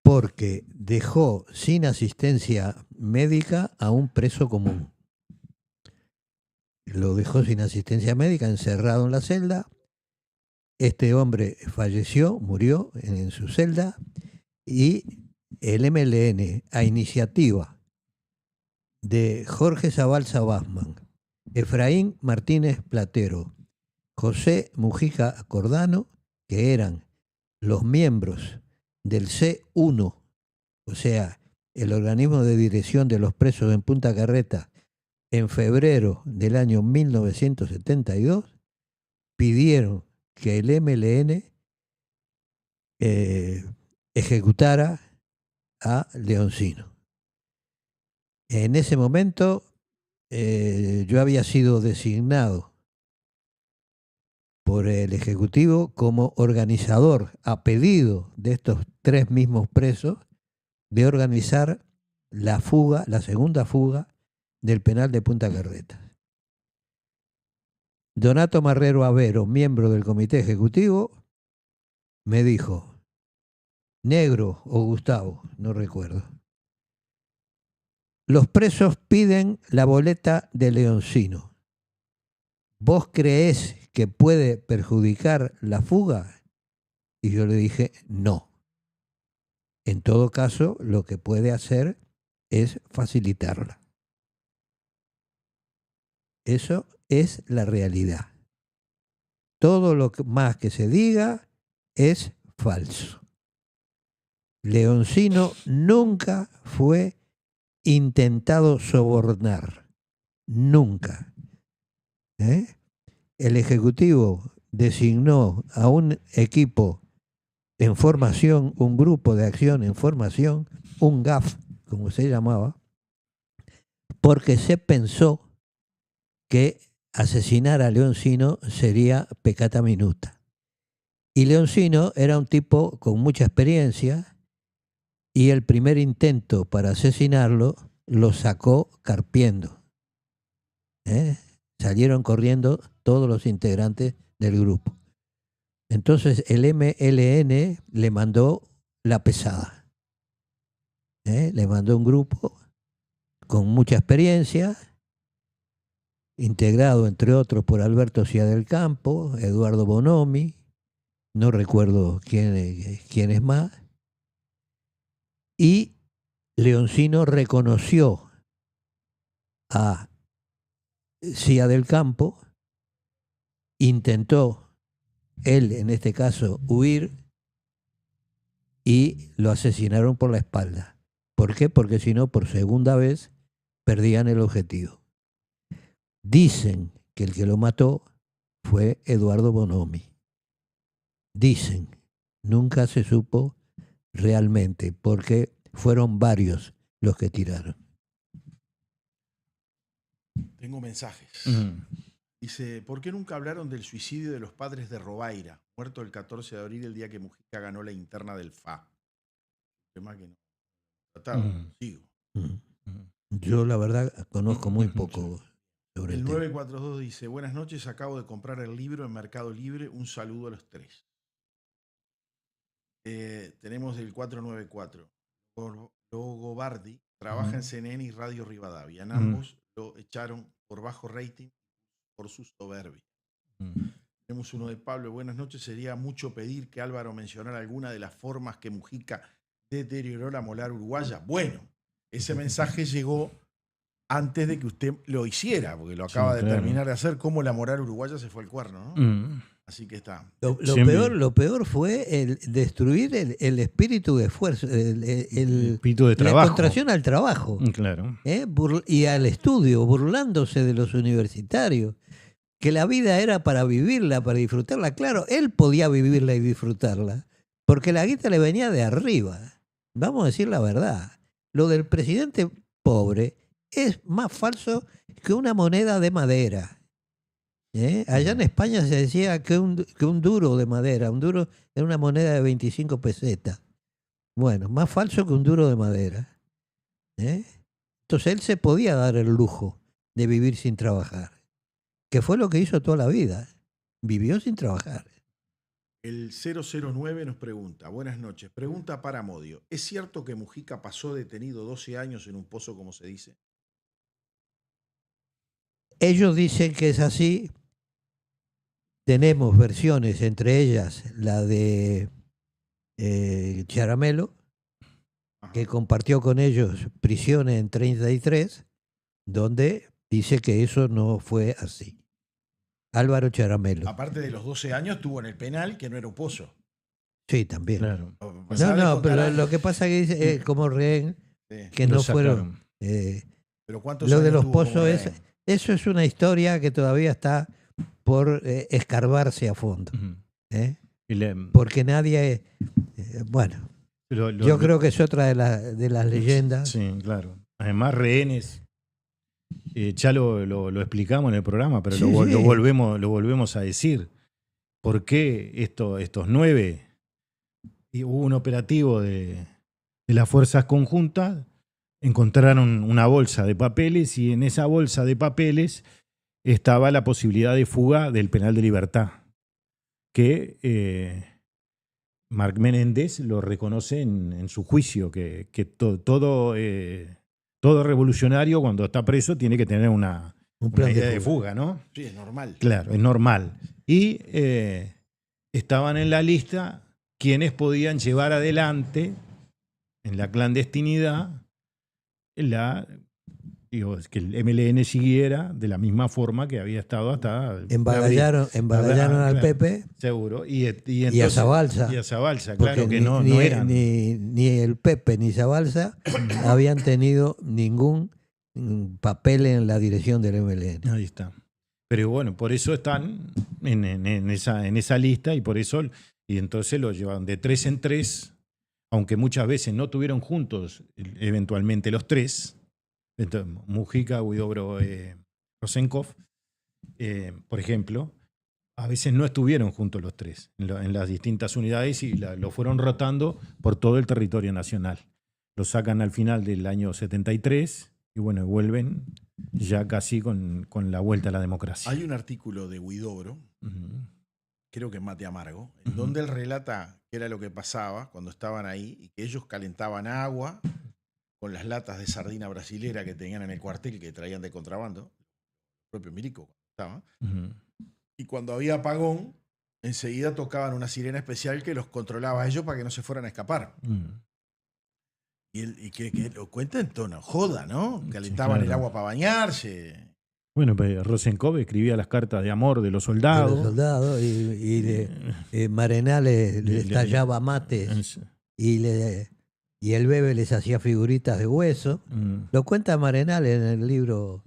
porque dejó sin asistencia médica a un preso común. Lo dejó sin asistencia médica, encerrado en la celda. Este hombre falleció, murió en su celda, y el MLN, a iniciativa de Jorge Zabalza Basman, Efraín Martínez Platero, José Mujica Cordano, que eran los miembros del C1, o sea, el organismo de dirección de los presos en Punta Carreta, en febrero del año 1972, pidieron que el MLN ejecutara a Leoncino. En ese momento yo había sido designado por el Ejecutivo como organizador, a pedido de estos tres mismos presos, de organizar la fuga, la segunda fuga del penal de Punta Carretas. Donato Marrero Avero, miembro del comité ejecutivo, me dijo, Negro o Gustavo, no recuerdo, los presos piden la boleta de Leoncino. ¿Vos creés que puede perjudicar la fuga? Y yo le dije, no. En todo caso, lo que puede hacer es facilitarla. Eso es la realidad. Todo lo más que se diga es falso. Leoncino nunca fue intentado sobornar. Nunca. El Ejecutivo designó a un equipo en formación, un grupo de acción en formación, un GAF, como se llamaba, porque se pensó que asesinar a Leoncino sería peccata minuta. Y Leoncino era un tipo con mucha experiencia, y el primer intento para asesinarlo lo sacó carpiendo. Salieron corriendo todos los integrantes del grupo. Entonces el MLN le mandó la pesada. Le mandó un grupo con mucha experiencia, integrado entre otros por Alberto Cia del Campo, Eduardo Bonomi, no recuerdo quién es más, y Leoncino reconoció a Cía del Campo, intentó él, en este caso, huir y lo asesinaron por la espalda. ¿Por qué? Porque si no, por segunda vez, perdían el objetivo. Dicen que el que lo mató fue Eduardo Bonomi. Dicen, nunca se supo realmente, porque fueron varios los que tiraron. Tengo mensajes. Ujú. Dice, ¿por qué nunca hablaron del suicidio de los padres de Robaira, muerto el 14 de abril, el día que Mujica ganó la interna del FA? Tema que no trataron. Sigo. Yo la verdad conozco muy poco sobre El el tema. 942 dice, buenas noches, acabo de comprar el libro en Mercado Libre, un saludo a los tres. Tenemos el 494. Logobardi trabaja en CNN y Radio Rivadavia. En ambos lo echaron por bajo rating por su soberbia. Tenemos uno de Pablo. Buenas noches. Sería mucho pedir que Álvaro mencionara alguna de las formas que Mujica deterioró la moral uruguaya. Bueno, ese mensaje llegó antes de que usted lo hiciera, porque lo acaba de terminar de hacer, cómo la moral uruguaya se fue al cuerno, ¿no? Así que está. Lo peor fue el destruir el espíritu de esfuerzo, el espíritu de trabajo. La contracción al trabajo. Claro. Y al estudio, burlándose de los universitarios. Que la vida era para vivirla, para disfrutarla. Claro, él podía vivirla y disfrutarla, porque la guita le venía de arriba. Vamos a decir la verdad. Lo del presidente pobre es más falso que una moneda de madera. Allá en España se decía que un duro de madera, un duro era una moneda de 25 pesetas. Bueno, más falso que un duro de madera. Entonces él se podía dar el lujo de vivir sin trabajar, que fue lo que hizo toda la vida. Vivió sin trabajar. El 009 nos pregunta, buenas noches, pregunta para Modio, ¿es cierto que Mujica pasó detenido 12 años en un pozo, como se dice? Ellos dicen que es así. Tenemos versiones, entre ellas la de Charamelo, que compartió con ellos prisiones en 33, donde dice que eso no fue así. Álvaro Charamelo. Aparte de los 12 años, tuvo en el penal que no era un pozo. Sí, también. Claro. No, pero lo que pasa es que dice, como rehén, que no fueron. ¿Pero cuántos lo años de los tuvo pozos, como rehén? eso es una historia que todavía está por escarbarse a fondo. Porque nadie... bueno, yo creo que es otra de las leyendas. Sí, claro. Además, rehenes, ya lo explicamos en el programa, pero Sí, lo volvemos a decir. ¿Por qué estos 9? Y hubo un operativo de las fuerzas conjuntas, encontraron una bolsa de papeles y en esa bolsa de papeles estaba la posibilidad de fuga del penal de Libertad, que Marc Menéndez lo reconoce en su juicio, que todo revolucionario cuando está preso tiene que tener una idea de fuga, ¿no? Sí, es normal. Claro, es normal. Y estaban en la lista quienes podían llevar adelante en la clandestinidad que el MLN siguiera de la misma forma que había estado hasta... Embadallaron al claro, Pepe. Seguro. Y a Zabalza. Y a Zabalza, Porque claro que no eran... Ni el Pepe ni Zabalza habían tenido ningún papel en la dirección del MLN. Ahí está. Pero bueno, por eso están en esa lista y por eso... Y entonces lo llevaron de 3 en 3, aunque muchas veces no tuvieron juntos eventualmente los 3, Mujica, Huidobro, Rosenkopf, por ejemplo, a veces no estuvieron juntos los 3 en las distintas unidades y lo fueron rotando por todo el territorio nacional. Lo sacan al final del año 73 y bueno, vuelven ya casi con la vuelta a la democracia. Hay un artículo de Huidobro, creo que en Mate Amargo, en donde él relata qué era lo que pasaba cuando estaban ahí y que ellos calentaban agua con las latas de sardina brasilera que tenían en el cuartel que traían de contrabando, el propio Milico estaba. Y cuando había apagón, enseguida tocaban una sirena especial que los controlaba a ellos para que no se fueran a escapar. Y que lo cuenta en tono joda, ¿no? Calentaban el agua para bañarse. Bueno, pues Rosenkopf escribía las cartas de amor de los De soldados. los soldados y Marenal les tallaba mates y el bebé les hacía figuritas de hueso. Lo cuenta Marenal en el libro.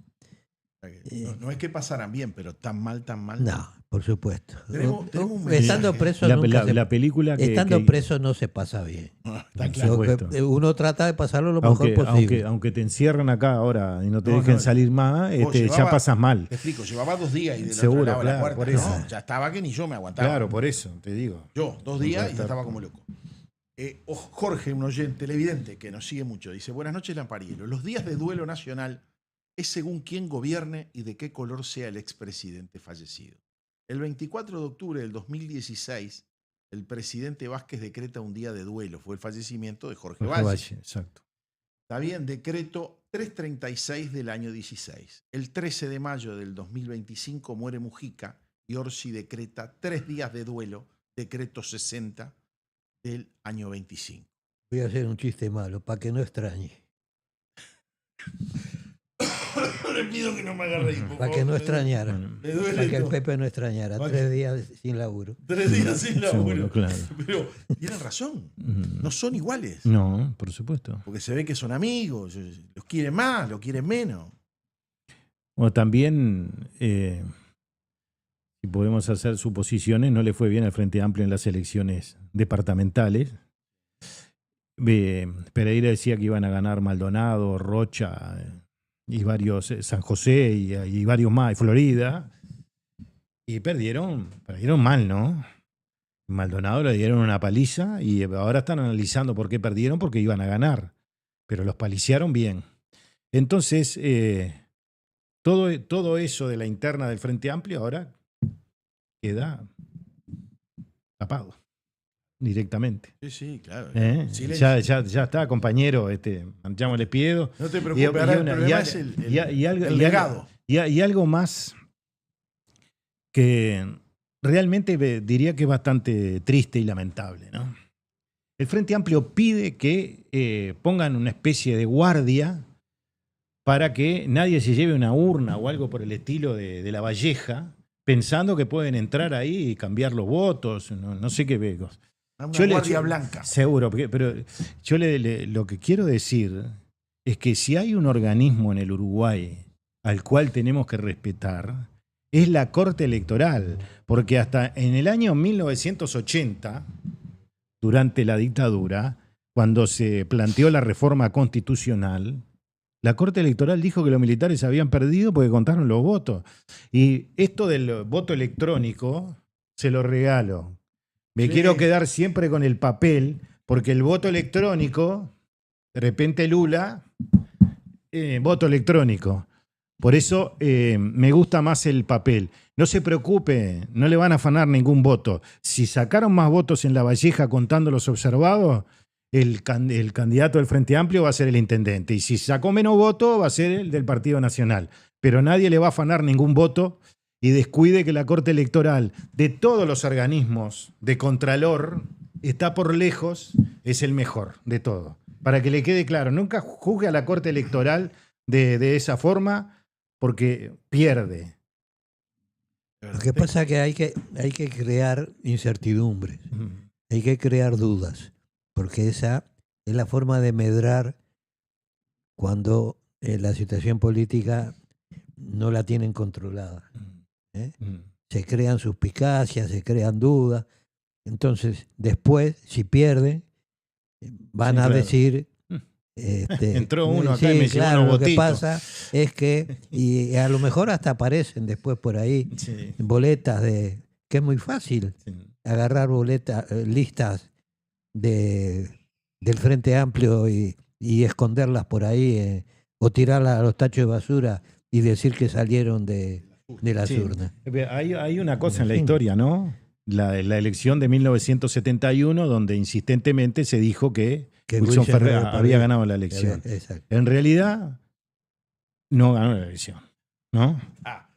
No es que pasaran bien, pero tan mal. No, por supuesto. Tenemos un Estando mensaje. preso nunca La película que... estando preso no se pasa bien. Está claro. Uno trata de pasarlo lo mejor posible. Aunque te encierran acá ahora y no te No, dejen no. salir más, Llevaba- ya pasas mal. Te explico, llevaba 2 días y del Seguro, otro lado de la claro, puerta. por eso. No, ya estaba que ni yo me aguantaba. Claro, por eso, te digo. Yo, 2 días y Estar- estaba como loco. Jorge, un oyente televidente que nos sigue mucho, dice: buenas noches, Lampariello. Los días de duelo nacional es según quién gobierne y de qué color sea el expresidente fallecido. El 24 de octubre del 2016, el presidente Vázquez decreta un día de duelo. Fue el fallecimiento de Jorge Valle. Exacto. Está bien, decreto 336 del año 16. El 13 de mayo del 2025 muere Mujica y Orsi decreta 3 días de duelo, decreto 60 del año 25. Voy a hacer un chiste malo, para que no extrañe. Le pido que no me agarre ahí, por Para favor. que no extrañara. Me duele Para que el todo. Pepe no extrañara. Pa' 3 que- días sin laburo. 3 días sin laburo. Seguro, claro. Pero tienen razón, no son iguales. No, por supuesto. Porque se ve que son amigos, los quieren más, los quieren menos. O también, si podemos hacer suposiciones, no le fue bien al Frente Amplio en las elecciones departamentales. Pereira decía que iban a ganar Maldonado, Rocha y varios, San José y varios más, y Florida. Y perdieron mal, ¿no? Maldonado le dieron una paliza y ahora están analizando por qué perdieron, porque iban a ganar. Pero los paliciaron bien. Entonces, todo eso de la interna del Frente Amplio ahora queda tapado directamente. Sí, claro. Ya está, compañero, manchámosle piedo. No te preocupes, ahora el problema es el legado. Y algo más que realmente diría que es bastante triste y lamentable, ¿no? El Frente Amplio pide que pongan una especie de guardia para que nadie se lleve una urna o algo por el estilo de La Valleja, pensando que pueden entrar ahí y cambiar los votos, no sé qué veo. Una guardia blanca. Seguro, pero yo lo que quiero decir es que si hay un organismo en el Uruguay al cual tenemos que respetar, es la Corte Electoral, porque hasta en el año 1980, durante la dictadura, cuando se planteó la reforma constitucional, la Corte Electoral dijo que los militares habían perdido porque contaron los votos. Y esto del voto electrónico se lo regalo. Me quiero quedar siempre con el papel, porque el voto electrónico, de repente Lula, voto electrónico. Por eso me gusta más el papel. No se preocupe, no le van a afanar ningún voto. Si sacaron más votos en La Valleja contando los observados, el candidato del Frente Amplio va a ser el intendente. Y si sacó menos votos, va a ser el del Partido Nacional. Pero nadie le va a afanar ningún voto. Y descuide que la Corte Electoral, de todos los organismos de Contralor, está por lejos, es el mejor de todo. Para que le quede claro, nunca juzgue a la Corte Electoral de esa forma, porque pierde. Lo que pasa es que hay que crear incertidumbres, hay que crear dudas, porque esa es la forma de medrar cuando la situación política no la tienen controlada. Se crean suspicacias, se crean dudas. Entonces, después, si pierden, van a decir... Entró uno acá y me llevó unos lo que votitos. pasa es que, y a lo mejor hasta aparecen después por ahí, boletas que es muy fácil agarrar listas del Frente Amplio y esconderlas por ahí, o tirarlas a los tachos de basura y decir que salieron de las urnas. Hay una cosa en la historia, ¿no? La elección de 1971, donde insistentemente se dijo que Wilson Ferrer había ganado la elección. Exacto. En realidad, no ganó la elección, ¿no?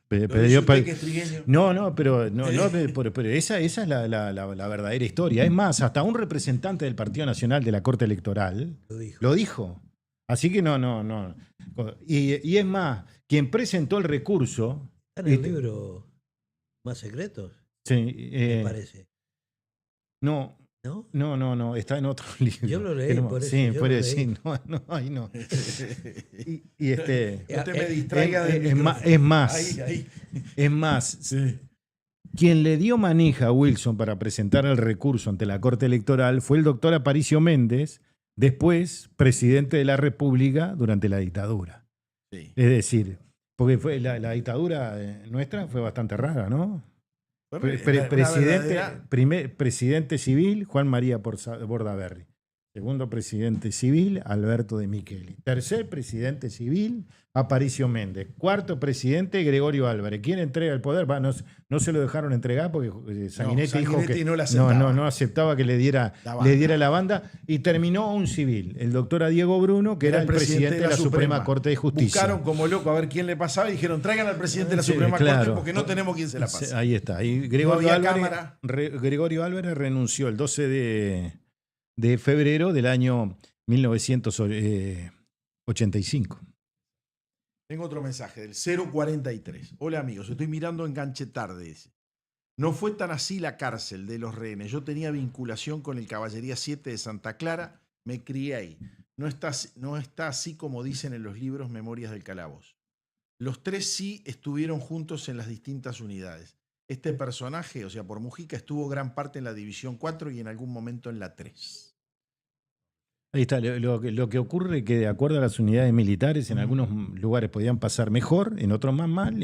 Lo dice usted que es trigueño. No, pero esa es la verdadera historia. Es más, hasta un representante del Partido Nacional de la Corte Electoral lo dijo. Así que no. Y es más, quien presentó el recurso. ¿Está en el libro Más Secretos? Sí, Me parece. No, está en otro libro. Yo lo leí, por eso. Sí, yo por lo eso, leí. sí, ahí no. No te me distraiga del es micrófono. más, Ahí. es más, Sí. quien le dio manija a Wilson para presentar el recurso ante la Corte Electoral fue el doctor Aparicio Méndez, después presidente de la República durante la dictadura. Sí. Es decir, porque fue la dictadura nuestra fue bastante rara, ¿no? Presidente civil, Juan María Bordaberry. Segundo presidente civil, Alberto de Micheli. Tercer presidente civil, Aparicio Méndez. Cuarto presidente, Gregorio Álvarez. ¿Quién entrega el poder? No se lo dejaron entregar porque Sanguinetti dijo que no aceptaba que le diera la banda. Y terminó un civil, el doctor Diego Bruno, que era el presidente de la Suprema Corte de Justicia. Buscaron como loco a ver quién le pasaba y dijeron, traigan al presidente de la Suprema Corte porque no tenemos quién se la pase. Ahí está. Y Gregorio Álvarez renunció el 12 de febrero del año 1985. Tengo otro mensaje del 043. Hola amigos, estoy mirando Enganche Tarde. No fue tan así la cárcel de los rehenes. Yo tenía vinculación con el Caballería 7 de Santa Clara, me crié ahí. No está así como dicen en los libros Memorias del Calabozo. Los tres sí estuvieron juntos en las distintas unidades. Este personaje, o sea, por Mujica, estuvo gran parte en la División 4 y en algún momento en la 3. Ahí está, lo que ocurre es que de acuerdo a las unidades militares, en algunos lugares podían pasar mejor, en otros más mal.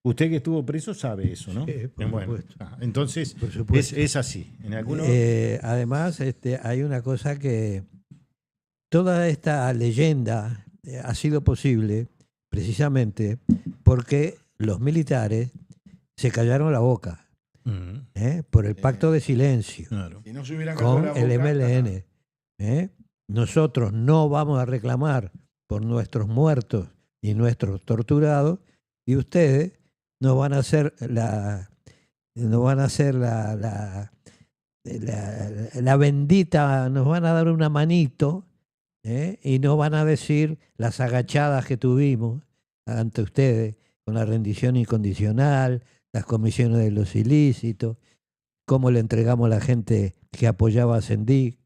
Usted que estuvo preso sabe eso, ¿no? Sí, por supuesto. Entonces, por supuesto. Es así. En algunos... Además, hay una cosa que toda esta leyenda ha sido posible precisamente porque los militares se callaron la boca por el pacto de silencio Si no se hubieran con callado la el boca, MLN. Nosotros no vamos a reclamar por nuestros muertos y nuestros torturados y ustedes nos van a hacer la bendita, nos van a dar una manito y nos van a decir las agachadas que tuvimos ante ustedes con la rendición incondicional, las comisiones de los ilícitos, cómo le entregamos a la gente que apoyaba a Sendik,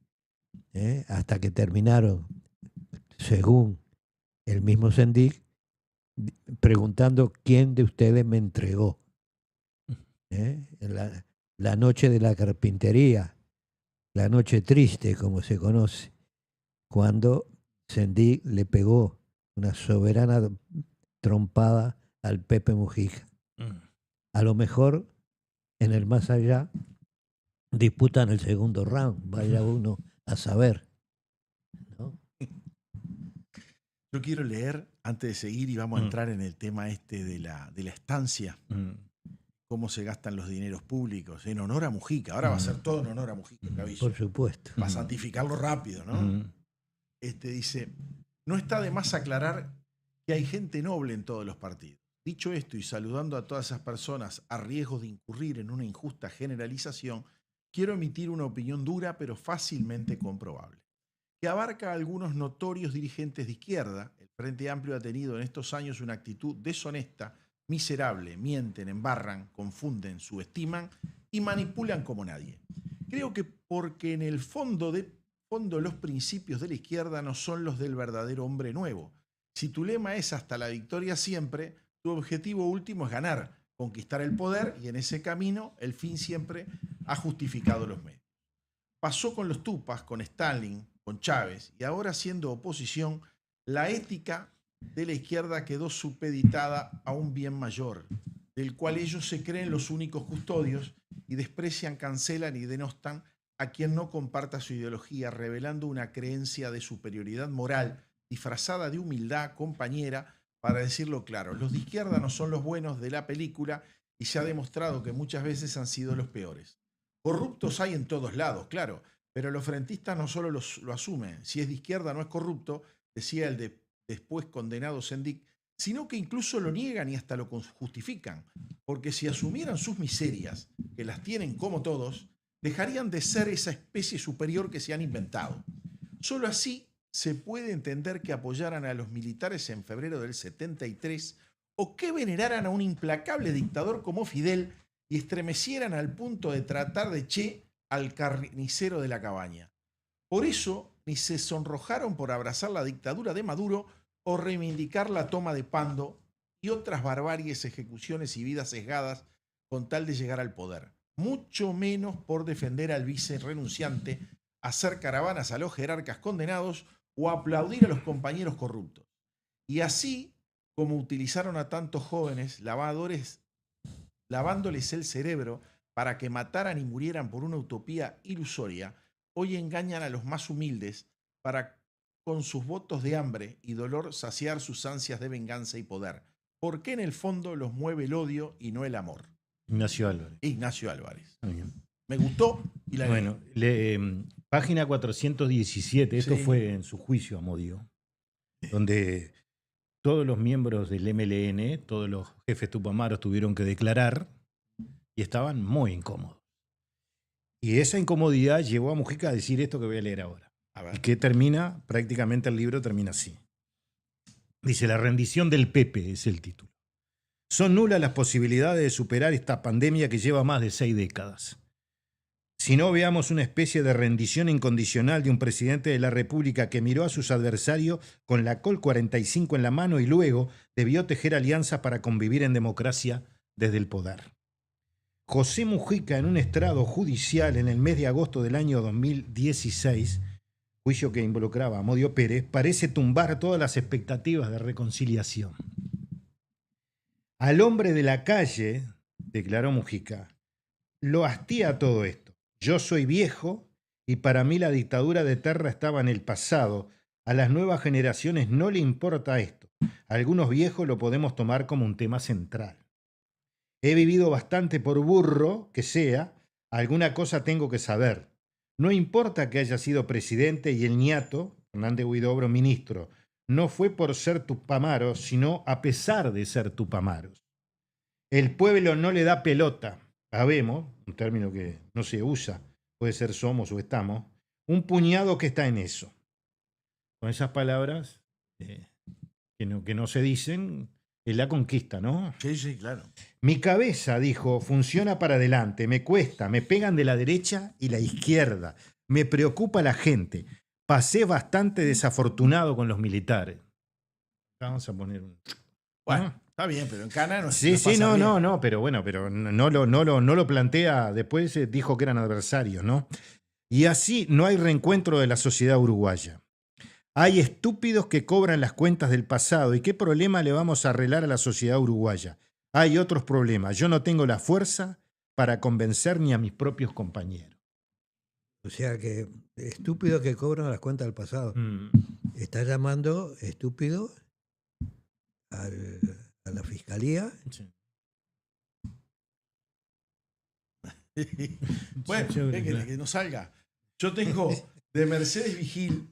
hasta que terminaron, según el mismo Sendik, preguntando quién de ustedes me entregó. La noche de la carpintería, la noche triste, como se conoce, cuando Sendik le pegó una soberana trompada al Pepe Mujica. A lo mejor, en el más allá, disputan el segundo round, vaya uno a saber, ¿no? Yo quiero leer, antes de seguir, y vamos a entrar en el tema de la estancia, cómo se gastan los dineros públicos, en honor a Mujica. Ahora va a ser todo en honor a Mujica, te aviso. Por supuesto. Para santificarlo rápido, ¿no? Dice, no está de más aclarar que hay gente noble en todos los partidos. Dicho esto y saludando a todas esas personas a riesgo de incurrir en una injusta generalización, quiero emitir una opinión dura pero fácilmente comprobable, que abarca a algunos notorios dirigentes de izquierda. El Frente Amplio ha tenido en estos años una actitud deshonesta, miserable, mienten, embarran, confunden, subestiman y manipulan como nadie. Creo que porque en el fondo los principios de la izquierda no son los del verdadero hombre nuevo. Si tu lema es hasta la victoria siempre, tu objetivo último es ganar, conquistar el poder y en ese camino el fin siempre ha justificado los medios. Pasó con los Tupas, con Stalin, con Chávez y ahora siendo oposición, la ética de la izquierda quedó supeditada a un bien mayor, del cual ellos se creen los únicos custodios y desprecian, cancelan y denostan a quien no comparta su ideología, revelando una creencia de superioridad moral disfrazada de humildad compañera. Para decirlo claro, los de izquierda no son los buenos de la película y se ha demostrado que muchas veces han sido los peores. Corruptos hay en todos lados, claro, pero los frentistas no solo lo asumen. Si es de izquierda no es corrupto, decía el después condenado Sendik, sino que incluso lo niegan y hasta lo justifican, porque si asumieran sus miserias, que las tienen como todos, dejarían de ser esa especie superior que se han inventado. Solo así se puede entender que apoyaran a los militares en febrero del 73 o que veneraran a un implacable dictador como Fidel y estremecieran al punto de tratar de Che al carnicero de la cabaña. Por eso ni se sonrojaron por abrazar la dictadura de Maduro o reivindicar la toma de Pando y otras barbaries, ejecuciones y vidas sesgadas con tal de llegar al poder. Mucho menos por defender al vice renunciante, hacer caravanas a los jerarcas condenados o aplaudir a los compañeros corruptos. Y así como utilizaron a tantos jóvenes lavándoles el cerebro para que mataran y murieran por una utopía ilusoria, hoy engañan a los más humildes para con sus votos de hambre y dolor saciar sus ansias de venganza y poder. Porque en el fondo los mueve el odio y no el amor. Ignacio Álvarez. Ignacio Álvarez. Muy bien. Me gustó y la Bueno, página 417, esto Sí. fue en su juicio a Modio, donde todos los miembros del MLN, todos los jefes tupamaros tuvieron que declarar y estaban muy incómodos. Y esa incomodidad llevó a Mujica a decir esto que voy a leer ahora. A ver. Y que termina, prácticamente el libro termina así. Dice, la rendición del Pepe es el título. Son nulas las posibilidades de superar esta pandemia que lleva más de 6 décadas. Si no veamos una especie de rendición incondicional de un presidente de la República que miró a sus adversarios con la Col 45 en la mano y luego debió tejer alianzas para convivir en democracia desde el poder. José Mujica, en un estrado judicial en el mes de agosto del año 2016, juicio que involucraba a Modio Pérez, parece tumbar todas las expectativas de reconciliación. Al hombre de la calle, declaró Mujica, lo hastía todo esto. Yo soy viejo y para mí la dictadura de Terra estaba en el pasado. A las nuevas generaciones no le importa esto. A algunos viejos lo podemos tomar como un tema central. He vivido bastante por burro que sea, alguna cosa tengo que saber. No importa que haya sido presidente y el niato, Fernández Huidobro, ministro, no fue por ser tupamaros, sino a pesar de ser tupamaros. El pueblo no le da pelota. Habemos, un término que no se usa, puede ser somos o estamos, un puñado que está en eso. Con esas palabras que no se dicen, es la conquista, ¿no? Sí, sí, claro. Mi cabeza, dijo, funciona para adelante, me cuesta, me pegan de la derecha y la izquierda, me preocupa la gente. Pasé bastante desafortunado con los militares. Vamos a poner un... Bueno, ¿no? está bien, pero en Cana no Sí, no sí, pasa no, bien. no, pero bueno, pero no lo plantea, después dijo que eran adversarios, ¿no? Y así no hay reencuentro de la sociedad uruguaya. Hay estúpidos que cobran las cuentas del pasado. ¿Y qué problema le vamos a arreglar a la sociedad uruguaya? Hay otros problemas. Yo no tengo la fuerza para convencer ni a mis propios compañeros. O sea que estúpidos que cobran las cuentas del pasado. Está llamando estúpido a la fiscalía. Sí. Bueno, Sí, claro. que no salga. Yo tengo de Mercedes Vigil,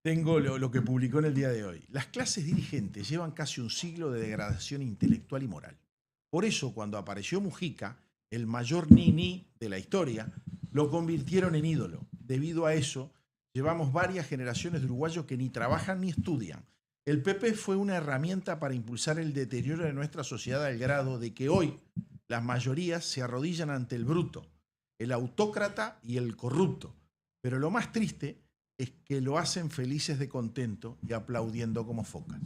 tengo lo que publicó en el día de hoy. Las clases dirigentes llevan casi un siglo de degradación intelectual y moral. Por eso, cuando apareció Mujica, el mayor ni de la historia, lo convirtieron en ídolo. Debido a eso, llevamos varias generaciones de uruguayos que ni trabajan ni estudian. El PP fue una herramienta para impulsar el deterioro de nuestra sociedad al grado de que hoy las mayorías se arrodillan ante el bruto, el autócrata y el corrupto. Pero lo más triste es que lo hacen felices de contento y aplaudiendo como focas.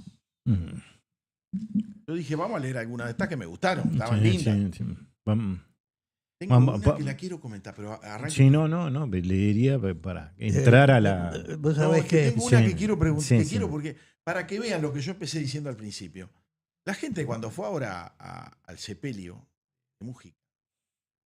Yo dije, vamos a leer algunas de estas que me gustaron, estaban lindas. Sí. Vamos. Tengo Vamos, una que la quiero comentar, pero arranque. Sí, no, le diría para entrar a la... Vos No, sabés es que que tengo una Sí, que quiero preguntar, sí, que sí. quiero porque para que vean lo que yo empecé diciendo al principio. La gente cuando fue ahora al sepelio de Mujica,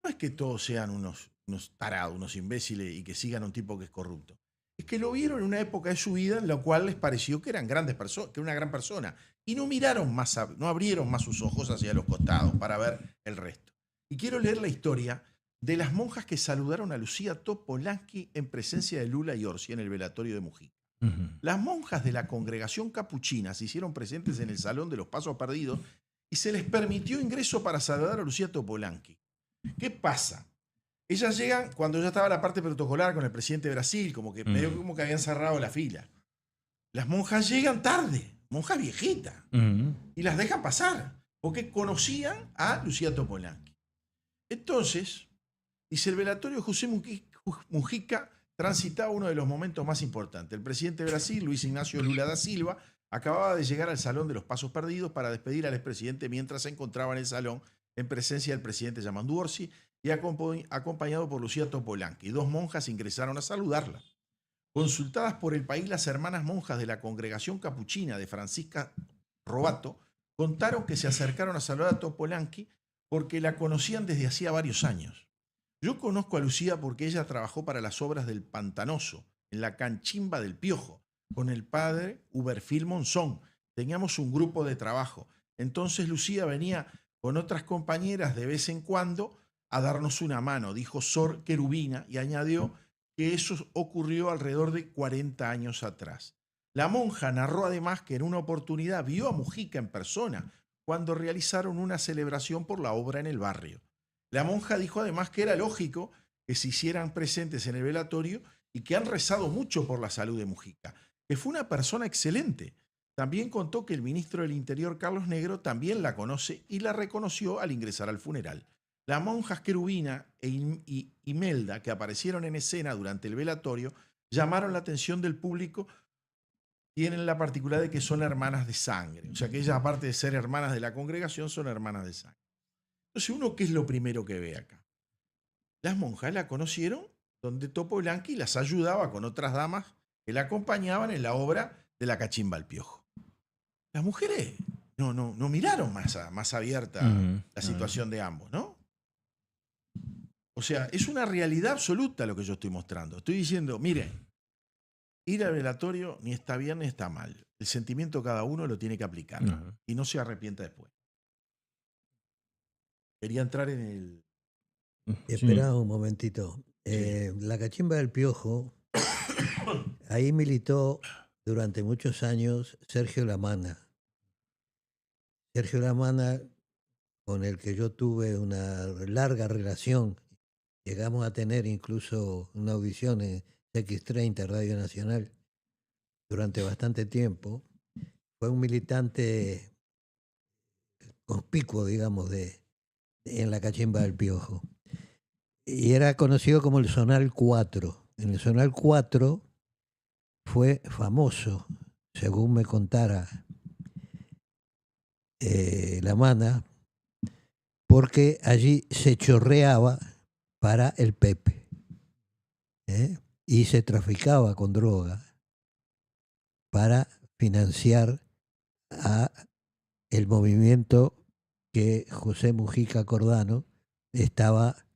no es que todos sean unos tarados, unos imbéciles y que sigan a un tipo que es corrupto. Es que lo vieron en una época de su vida en la cual les pareció que eran grandes personas, que era una gran persona. Y no miraron más, no abrieron más sus ojos hacia los costados para ver el resto. Y quiero leer la historia de las monjas que saludaron a Lucía Topolansky en presencia de Lula y Orsi en el velatorio de Mujica. Ujú. Las monjas de la congregación capuchina se hicieron presentes en el Salón de los Pasos Perdidos y se les permitió ingreso para saludar a Lucía Topolanqui. ¿Qué pasa? Ellas llegan cuando ya estaba la parte protocolar con el presidente de Brasil, como que medio como que habían cerrado la fila. Las monjas llegan tarde, monjas viejitas, Ujú. y las dejan pasar, porque conocían a Lucía Topolanqui. Entonces, dice el velatorio de José Mujica transitaba uno de los momentos más importantes. El presidente de Brasil, Luis Ignacio Lula da Silva, acababa de llegar al Salón de los Pasos Perdidos para despedir al expresidente mientras se encontraba en el salón en presencia del presidente Yamandu Orsi y acompañado por Lucía Topolanqui. Dos monjas ingresaron a saludarla. Consultadas por El País, las hermanas monjas de la congregación capuchina de Francisca Robato contaron que se acercaron a saludar a Topolanqui porque la conocían desde hacía varios años. Yo conozco a Lucía porque ella trabajó para las obras del Pantanoso, en la Canchimba del Piojo, con el padre Uberfil Monzón. Teníamos un grupo de trabajo. Entonces Lucía venía con otras compañeras de vez en cuando a darnos una mano, dijo Sor Querubina, y añadió que eso ocurrió alrededor de 40 años atrás. La monja narró además que en una oportunidad vio a Mujica en persona cuando realizaron una celebración por la obra en el barrio. La monja dijo además que era lógico que se hicieran presentes en el velatorio y que han rezado mucho por la salud de Mujica, que fue una persona excelente. También contó que el ministro del Interior, Carlos Negro, también la conoce y la reconoció al ingresar al funeral. Las monjas Querubina y Imelda, que aparecieron en escena durante el velatorio, llamaron la atención del público. Tienen la particularidad de que son hermanas de sangre. O sea que ellas, aparte de ser hermanas de la congregación, son hermanas de sangre. Entonces, uno, ¿qué es lo primero que ve acá? Las monjas la conocieron donde Topolanqui las ayudaba con otras damas que la acompañaban en la obra de la Cachimba al Piojo. Las mujeres no miraron más abierta la situación de ambos, ¿no? O sea, es una realidad absoluta lo que yo estoy mostrando. Estoy diciendo, miren, ir al velatorio ni está bien ni está mal. El sentimiento cada uno lo tiene que aplicar y no se arrepienta después. Quería entrar en el... Esperá un momentito. La Cachimba del Piojo, ahí militó durante muchos años Sergio Lamana. Sergio Lamana, con el que yo tuve una larga relación, llegamos a tener incluso una audición en X30, Radio Nacional, durante bastante tiempo. Fue un militante conspicuo, digamos, en la Cachimba del Piojo. Y era conocido como el Zonal 4. En el Zonal 4 fue famoso, según me contara Lamana, porque allí se chorreaba para el Pepe, y se traficaba con droga para financiar a el movimiento que José Mujica Cordano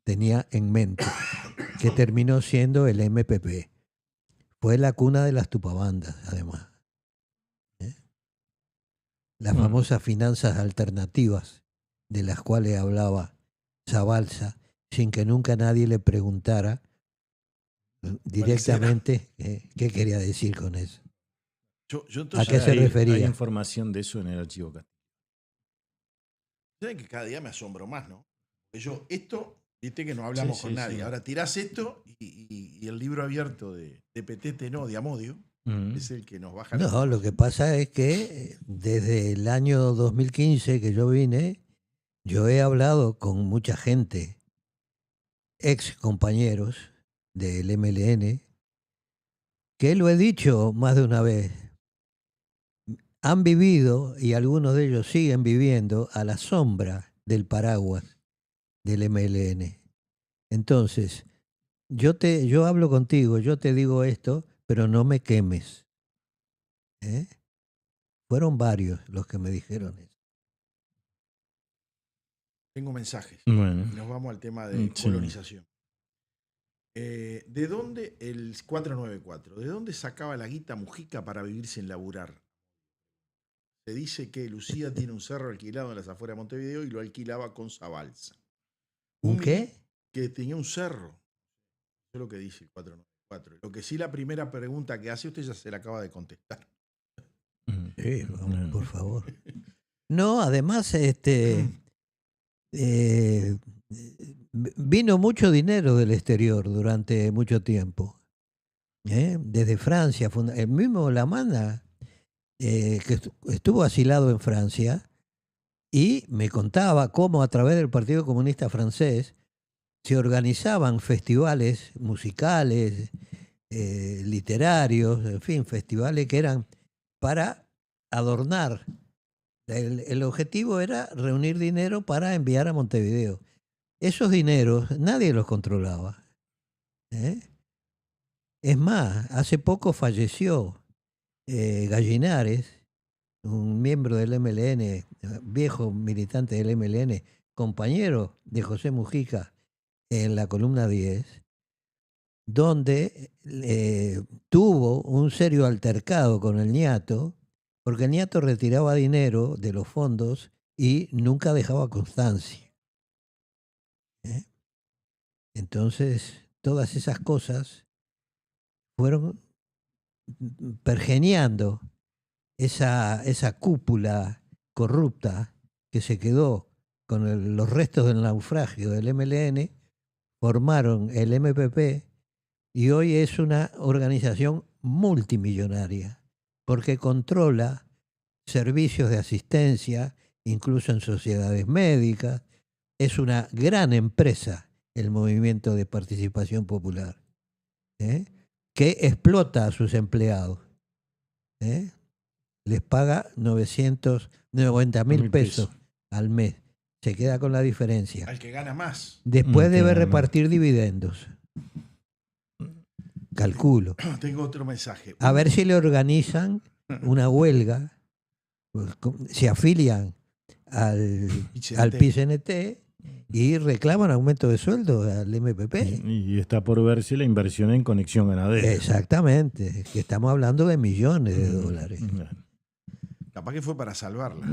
tenía en mente, que terminó siendo el MPP. Fue la cuna de las tupabandas, además. Las famosas finanzas alternativas de las cuales hablaba Zabalza, sin que nunca nadie le preguntara directamente qué quería decir con eso. ¿A qué se refería? Hay información de eso en el archivo Castillo. Saben que cada día me asombro más, ¿no? Yo, esto, viste que no hablamos con nadie. Ahora tirás esto y el libro abierto de Petete, no, de Amodio, es el que nos baja. No, lo que pasa es que desde el año 2015 que yo vine, yo he hablado con mucha gente, ex compañeros del MLN, que lo he dicho más de una vez, han vivido, y algunos de ellos siguen viviendo, a la sombra del paraguas del MLN. Entonces, yo hablo contigo, yo te digo esto, pero no me quemes. Fueron varios los que me dijeron eso. Tengo mensajes. Bueno. Y nos vamos al tema de colonización. ¿De dónde el 494? ¿De dónde sacaba la guita Mujica para vivir sin laburar? Se dice que Lucía tiene un cerro alquilado en las afueras de Montevideo y lo alquilaba con Zabalza. ¿Un qué? Que tenía un cerro. Eso es lo que dice el 494. 4. Lo que sí, la primera pregunta que hace usted ya se la acaba de contestar. Sí, vamos, por favor. No, además, vino mucho dinero del exterior durante mucho tiempo. Desde Francia, el mismo Lamanda, que estuvo asilado en Francia, y me contaba cómo a través del Partido Comunista Francés se organizaban festivales musicales, literarios, en fin, festivales que eran para adornar. El objetivo era reunir dinero para enviar a Montevideo. Esos dineros nadie los controlaba. Es más, hace poco falleció Gallinares, un miembro del MLN, viejo militante del MLN, compañero de José Mujica en la columna 10, donde tuvo un serio altercado con el ñato, porque el ñato retiraba dinero de los fondos y nunca dejaba constancia. Entonces, todas esas cosas fueron pergeñando esa cúpula corrupta que se quedó con los restos del naufragio del MLN, formaron el MPP y hoy es una organización multimillonaria porque controla servicios de asistencia, incluso en sociedades médicas. Es una gran empresa el movimiento de participación popular, que explota a sus empleados. Les paga 990.000 pesos al mes. Se queda con la diferencia. Al que gana más. Después debe repartir dividendos. Calculo. Tengo otro mensaje. A ver si le organizan una huelga, se afilian al PCNT y reclaman aumento de sueldo al MPP. Y está por verse la inversión en Conexión Ganadera. Exactamente, que estamos hablando de millones de dólares. Capaz que fue para salvarla.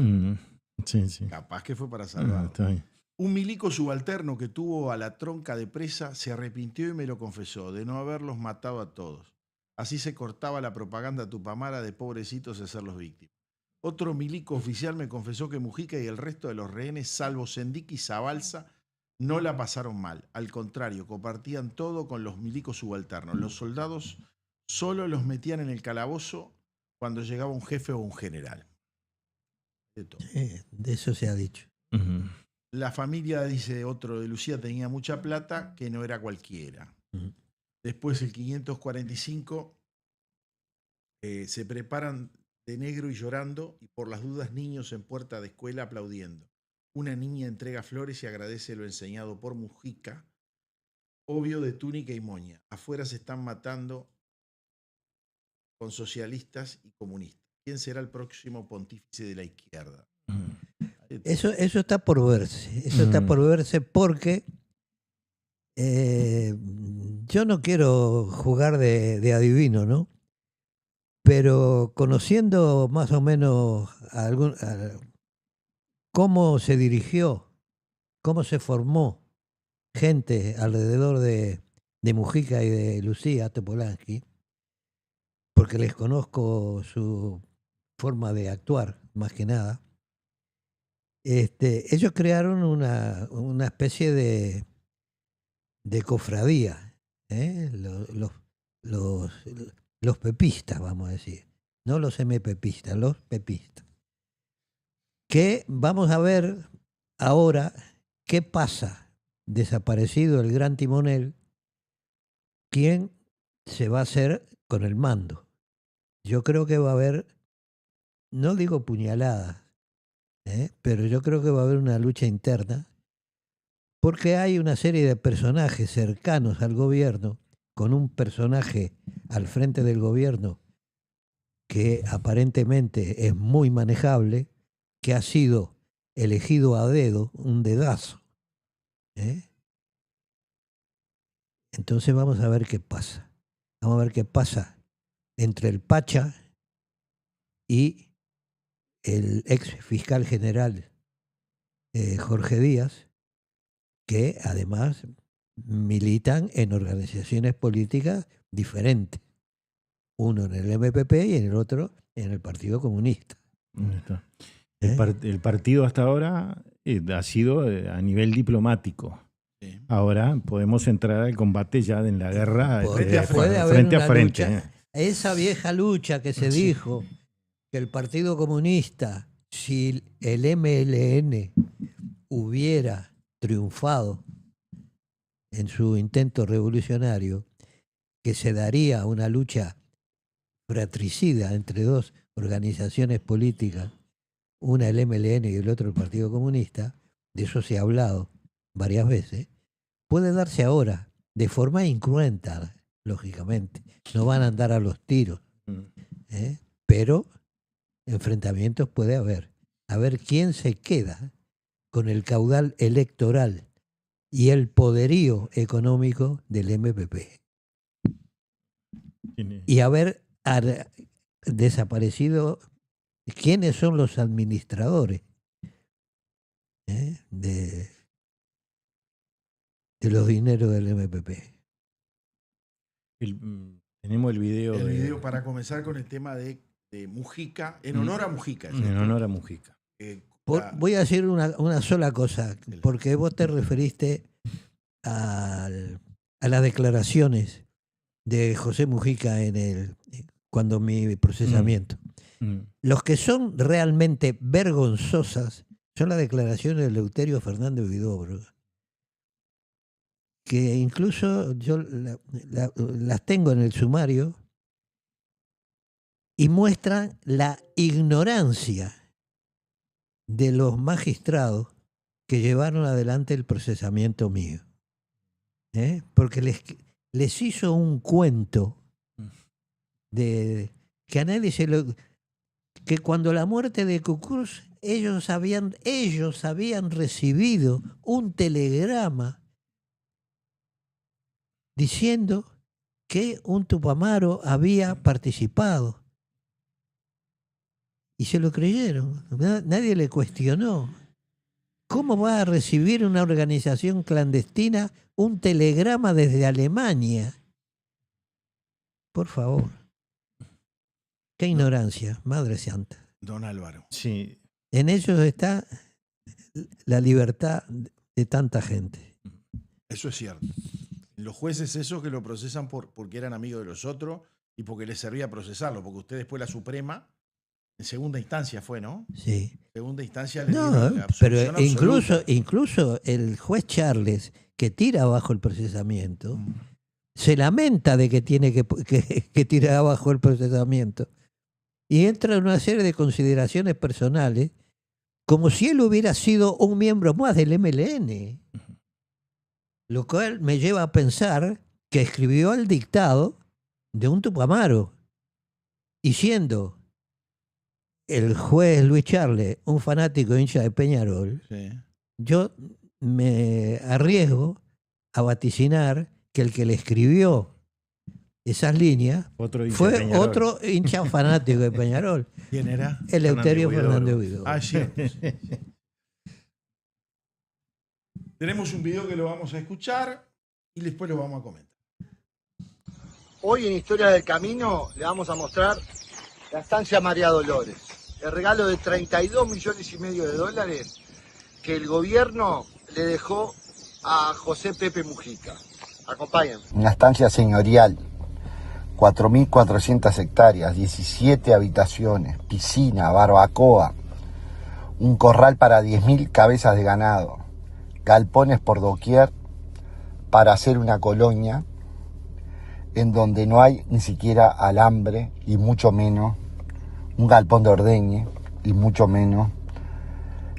Sí, sí. Capaz que fue para salvarla. Está bien. Un milico subalterno que tuvo a la tronca de presa se arrepintió y me lo confesó de no haberlos matado a todos. Así se cortaba la propaganda tupamara de pobrecitos de ser los víctimas. Otro milico oficial me confesó que Mujica y el resto de los rehenes, salvo Sendic y Zabalza, no la pasaron mal. Al contrario, compartían todo con los milicos subalternos. Los soldados solo los metían en el calabozo cuando llegaba un jefe o un general. De todo. De eso se ha dicho. Uh-huh. La familia, dice otro de Lucía, tenía mucha plata, que no era cualquiera. Uh-huh. Después, el 545, se preparan de negro y llorando, y por las dudas niños en puerta de escuela aplaudiendo. Una niña entrega flores y agradece lo enseñado por Mujica, obvio de túnica y moña. Afuera se están matando con socialistas y comunistas. ¿Quién será el próximo pontífice de la izquierda? Eso está por verse. Eso está por verse porque yo no quiero jugar de adivino, ¿no? Pero conociendo más o menos cómo se dirigió, cómo se formó gente alrededor de Mujica y de Lucía Topolansky, porque les conozco su forma de actuar, más que nada, ellos crearon una especie de cofradía, los pepistas, vamos a decir, no los MPpistas, los pepistas, que vamos a ver ahora qué pasa, desaparecido el gran timonel, quién se va a hacer con el mando. Yo creo que va a haber, no digo puñaladas, pero yo creo que va a haber una lucha interna, porque hay una serie de personajes cercanos al gobierno, con un personaje al frente del gobierno que aparentemente es muy manejable, que ha sido elegido a dedo, un dedazo. Entonces vamos a ver qué pasa. Vamos a ver qué pasa entre el Pacha y el ex fiscal general Jorge Díaz, que además militan en organizaciones políticas diferente. Uno en el MPP y en el otro en el Partido Comunista. Ahí está. ¿Eh? El partido hasta ahora ha sido a nivel diplomático. Sí. Ahora podemos entrar al combate ya en la guerra Puede haber frente una a frente. lucha. Esa vieja lucha que se dijo que el Partido Comunista, si el MLN hubiera triunfado en su intento revolucionario, que se daría una lucha fratricida entre dos organizaciones políticas, una el MLN y el otro el Partido Comunista, de eso se ha hablado varias veces, puede darse ahora, de forma incruenta, lógicamente. No van a andar a los tiros, pero enfrentamientos puede haber. A ver quién se queda con el caudal electoral y el poderío económico del MPP. Y haber desaparecido quiénes son los administradores de los dineros del MPP. Tenemos el video. El video para comenzar con el tema de Mujica, en honor a Mujica. En honor a Mujica. Voy a decir una sola cosa, porque vos te referiste a las declaraciones de José Mujica cuando mi procesamiento. Los que son realmente vergonzosas son las declaraciones de Eleuterio Fernández Huidobro, que incluso yo las tengo en el sumario y muestran la ignorancia de los magistrados que llevaron adelante el procesamiento mío. Porque les hizo un cuento de que a nadie que cuando la muerte de Kukrus ellos habían recibido un telegrama diciendo que un tupamaro había participado. Y se lo creyeron. Nadie le cuestionó. ¿Cómo va a recibir una organización clandestina un telegrama desde Alemania? Por favor. Qué ignorancia, Madre Santa. Don Álvaro. Sí. En ellos está la libertad de tanta gente. Eso es cierto. Los jueces esos que lo procesan porque eran amigos de los otros y porque les servía procesarlo, porque usted después la Suprema, en segunda instancia fue, ¿no? Sí. Segunda instancia les No, dieron la pero absoluta. incluso el juez Charles, que tira abajo el procesamiento, se lamenta de que tiene que tirar abajo el procesamiento. Y entra en una serie de consideraciones personales, como si él hubiera sido un miembro más del MLN. Lo cual me lleva a pensar que escribió el dictado de un tupamaro. Y siendo el juez Luis Charles un fanático hincha de Peñarol, Sí. yo me arriesgo a vaticinar que el que le escribió esas líneas fue otro hincha fanático de Peñarol. ¿Quién era? Eleuterio Fernández Huidobro. Ah, cierto. Sí. Tenemos un video que lo vamos a escuchar y después lo vamos a comentar. Hoy en Historia del Camino le vamos a mostrar la estancia María Dolores, el regalo de 32,5 millones de dólares que el gobierno le dejó a José Pepe Mujica. Acompáñenme. Una estancia señorial, 4.400 hectáreas, 17 habitaciones, piscina, barbacoa, un corral para 10.000 cabezas de ganado, galpones por doquier para hacer una colonia en donde no hay ni siquiera alambre y mucho menos un galpón de ordeñe y mucho menos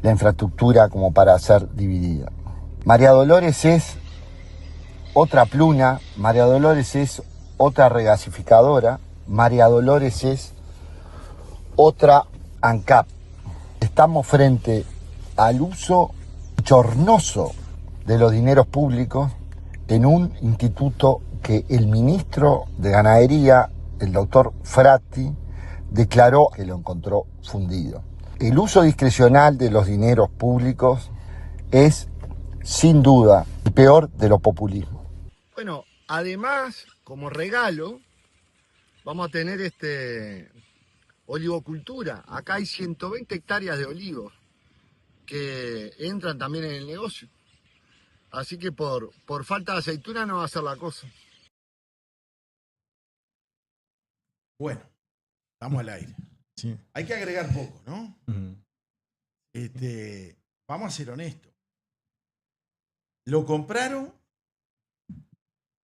la infraestructura como para ser dividida. María Dolores es otra pluna, María Dolores es otra regasificadora, María Dolores es otra ANCAP. Estamos frente al uso chornoso de los dineros públicos en un instituto que el ministro de Ganadería, el doctor Fratti, declaró que lo encontró fundido. El uso discrecional de los dineros públicos es, sin duda, el peor de los populismos. Bueno, Además, como regalo, vamos a tener olivocultura. Acá hay 120 hectáreas de olivos que entran también en el negocio. Así que por falta de aceituna no va a ser la cosa. Bueno, estamos al aire. Sí. Hay que agregar poco, ¿no? Ujú. Vamos a ser honestos. Lo compraron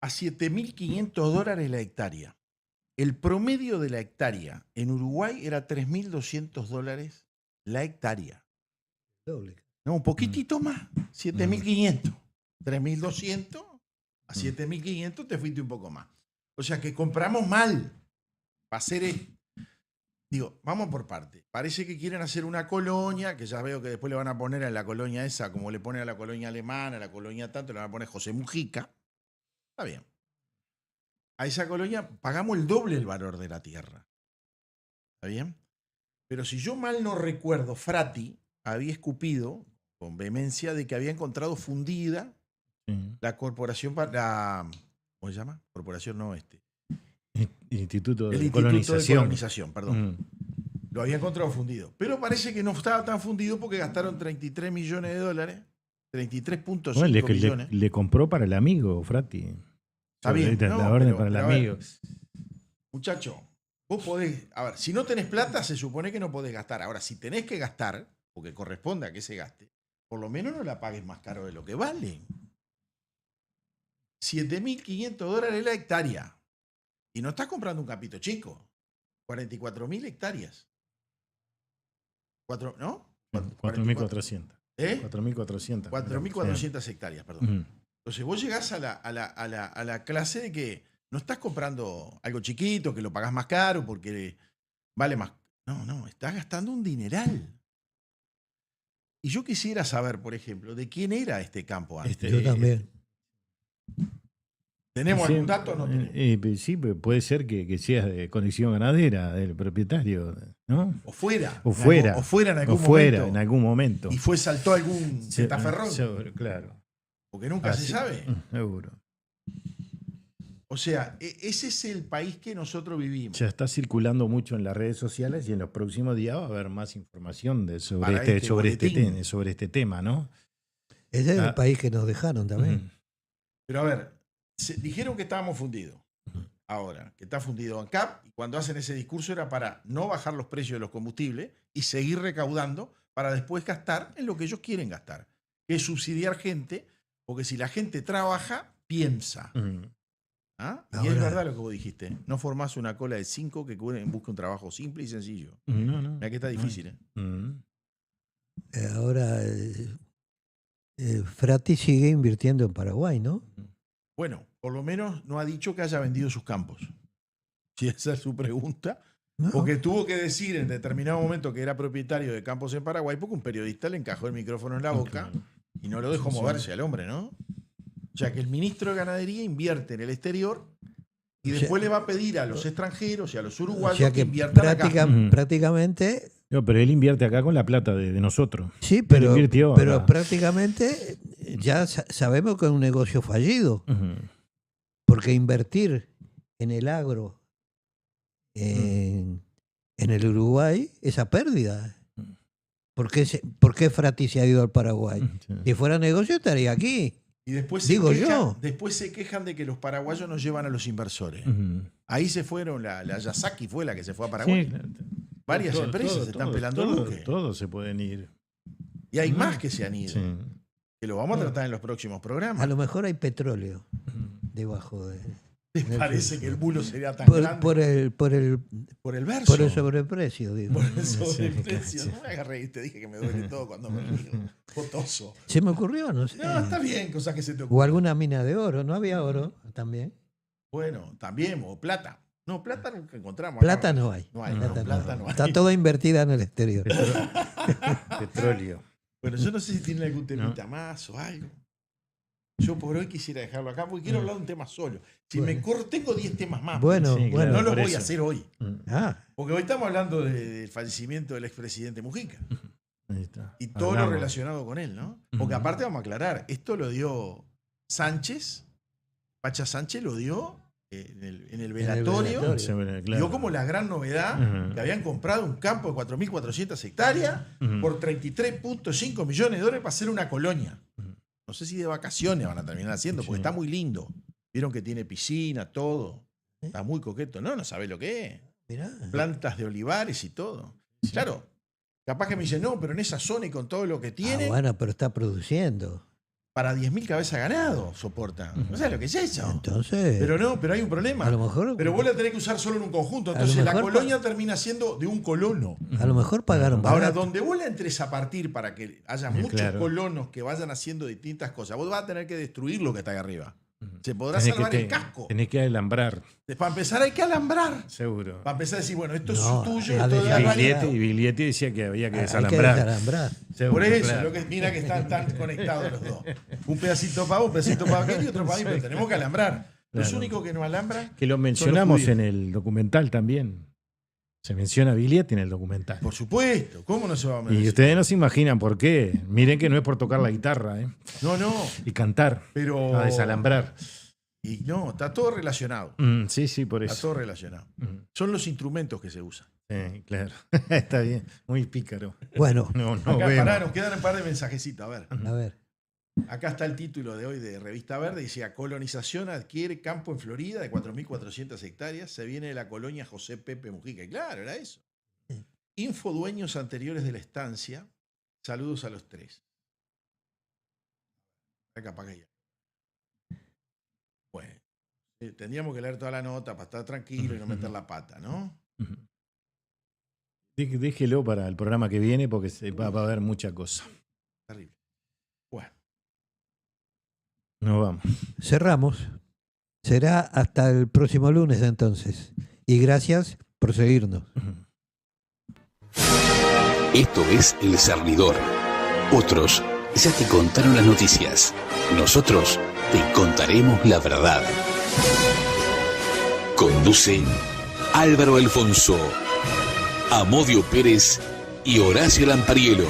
a $7.500 la hectárea. El promedio de la hectárea en Uruguay era $3.200 la hectárea. Doble. No, un poquitito más, 7.500. 3.200 a 7.500 te fuiste un poco más. O sea que compramos mal para hacer esto. Digo, vamos por parte. Parece que quieren hacer una colonia, que ya veo que después le van a poner a la colonia esa, como le ponen a la colonia alemana, a la colonia tanto, le van a poner José Mujica. Está bien. A esa colonia pagamos el doble el valor de la tierra. ¿Está bien? Pero si yo mal no recuerdo, Frati había escupido con vehemencia de que había encontrado fundida la corporación para... ¿Cómo se llama? Corporación no Instituto el de Instituto Colonización. de Colonización, perdón. Mm. Lo había encontrado fundido. Pero parece que no estaba tan fundido porque gastaron $33 millones. 33.5 Bueno, millones. le compró para el amigo, Frati. Está bien, La no, orden pero- para el pero a ver. amigo. Muchacho, vos podés... A ver, si no tenés plata, se supone que no podés gastar. Ahora, si tenés que gastar, porque corresponde a que se gaste, por lo menos no la pagues más caro de lo que vale. $7.500 la hectárea. Y no estás comprando un capito chico. 44.000 hectáreas. ¿No? 4.400. ¿Eh? 4.400. 4.400 hectáreas, perdón. Ujú. Entonces vos llegás a la clase de que no estás comprando algo chiquito, que lo pagás más caro porque vale más. No, estás gastando un dineral. Y yo quisiera saber, por ejemplo, de quién era este campo antes. Yo también. ¿Tenemos Sí, algún dato o no tenemos? sí, puede ser que sea de condición ganadera del propietario, ¿no? O fuera. O fuera. O fuera en algún O fuera, momento. en algún momento. Y saltó algún Sí, tetaferrón. claro. Porque nunca se Así, sabe. Seguro. O sea, ese es el país que nosotros vivimos. Ya está circulando mucho en las redes sociales y en los próximos días va a haber más información sobre Para este boletín. sobre este tema, ¿no? Ese es Ah. el país que nos dejaron también. Ujú. Pero a ver, dijeron que estábamos fundidos. Ahora, que está fundido ANCAP, y cuando hacen ese discurso era para no bajar los precios de los combustibles y seguir recaudando para después gastar en lo que ellos quieren gastar, que es subsidiar gente, porque si la gente trabaja, piensa. Ujú. ¿Ah? Y Ahora- es verdad lo que vos dijiste. No formás una cola de 5 que busca un trabajo simple y sencillo. No. Mira que está difícil, ¿eh? Ujú. Ahora, Frati sigue invirtiendo en Paraguay, ¿no? Bueno, por lo menos no ha dicho que haya vendido sus campos. Si esa es su pregunta. No. Porque tuvo que decir en determinado momento que era propietario de campos en Paraguay porque un periodista le encajó el micrófono en la boca Claro. y no lo dejó Sí, sí. moverse al hombre, ¿no? O sea que el ministro de Ganadería invierte en el exterior y O sea- después le va a pedir a los extranjeros y a los O uruguayos sea que que inviertan acá. Ujú. prácticamente, No, pero él invierte acá con la plata de nosotros. sí, Él pero invirtió acá. prácticamente ya sabemos que es un negocio fallido, Ujú. porque invertir en el agro en el Uruguay es a pérdida. ¿Por qué Frati se ha ido al Paraguay? Sí. Si fuera negocio estaría aquí. Y después Digo yo. después se quejan de que los paraguayos no llevan a los inversores. Ujú. Ahí se fueron, la Yasaki fue la que se fue a Paraguay. Sí, Varias empresas se están pelando el buque. Todos se pueden ir. Y hay más que se han ido. Sí. Que lo vamos a tratar en los próximos programas. A lo mejor hay petróleo debajo de... ¿Te parece que el bulo sería tan Por, grande? por el, por, el, Por el verso. por el sobreprecio, digo. Por el sobreprecio. Sí. No me hagas reír, te dije que me duele todo cuando me río. Potoso. Se me ocurrió, no sé. No, está bien, cosas que se te O ocurren. alguna mina de oro, ¿no había oro también? Bueno, también, o plata. No, plata nunca encontramos. Plata no hay. No hay, Plata no hay. Está toda invertida en el exterior. Petróleo. Bueno, yo no sé si tienen algún temita más o algo. Yo por hoy quisiera dejarlo acá porque quiero hablar de un tema solo. Si me corro, tengo 10 temas más. Bueno, Sí, bueno. no lo por voy eso. a hacer hoy. Ah, Porque hoy estamos hablando del fallecimiento del expresidente Mujica. Ahí está. Y todo lo Hablamos. relacionado con él, ¿no? Porque Ujú. aparte vamos a aclarar, esto lo dio Sánchez Pacha Sánchez lo dio en el velatorio. velatorio. Dio como la gran novedad que habían comprado un campo de 4.400 hectáreas por $33.5 millones para hacer una colonia. No sé si de vacaciones van a terminar haciendo, porque está muy lindo. Vieron que tiene piscina, todo. Está muy coqueto. No sabés lo que es. Mirá. Plantas de olivares y todo. Claro, capaz que me dicen, no, pero en esa zona y con todo lo que tiene, Bueno, pero está produciendo. para 10.000 cabezas de ganado soporta. ¿No sabes lo que es eso? Entonces, Pero hay un problema. a lo mejor, Pero vos la tenés que usar solo en un conjunto. A lo Entonces la mejor colonia termina siendo de un colono. a lo mejor pagaron Ahora, barato. donde vos la entres a partir para que haya muchos claro. colonos que vayan haciendo distintas cosas, vos vas a tener que destruir lo que está ahí arriba. Se podrá Tenés salvar que el casco. Tenés que alambrar, Para empezar hay que alambrar. seguro. Para empezar a decir, bueno, esto No, es tuyo, a esto es de ver, la Y Biglietti decía que había que Hay que desalambrar. desalambrar. Seguro, Por eso, claro. mira que están tan conectados los dos. Un pedacito para vos, un pedacito para aquel y otro para mí, pero tenemos que alambrar. Los Claro. únicos que no alambran, Que lo son mencionamos los en judíos. el documental también. Se menciona a Biglietti en el documental. Por supuesto, ¿cómo no se va a merecer? Y ustedes no se imaginan por qué. Miren que no es por tocar la guitarra, ¿eh? No, Y cantar, pero... a desalambrar. Y no, está todo relacionado. Sí, por Está eso. todo relacionado. Mm, Son los instrumentos que se usan. sí, claro. Está bien. Muy pícaro. Bueno, No Acá, vemos. pará, nos quedan un par de mensajecitos. A ver, a ver. acá está el título de hoy de Revista Verde. Dice, colonización adquiere campo en Florida de 4.400 hectáreas. Se viene de la colonia José Pepe Mujica. Y claro, era eso. Infodueños anteriores de la estancia. Saludos a los tres. Acá, para allá. Bueno, tendríamos que leer toda la nota para estar tranquilo y no meter la pata, ¿no? Ujú. Déjelo para el programa que viene porque va a haber mucha cosa. Terrible. Bueno. Nos vamos. Cerramos. Será hasta el próximo lunes entonces. Y gracias por seguirnos. Esto es El Cernidor. Otros ya te contaron las noticias. Nosotros te contaremos la verdad. Conducen Álvaro Alfonso, Amodio Pérez y Horacio Lampariello.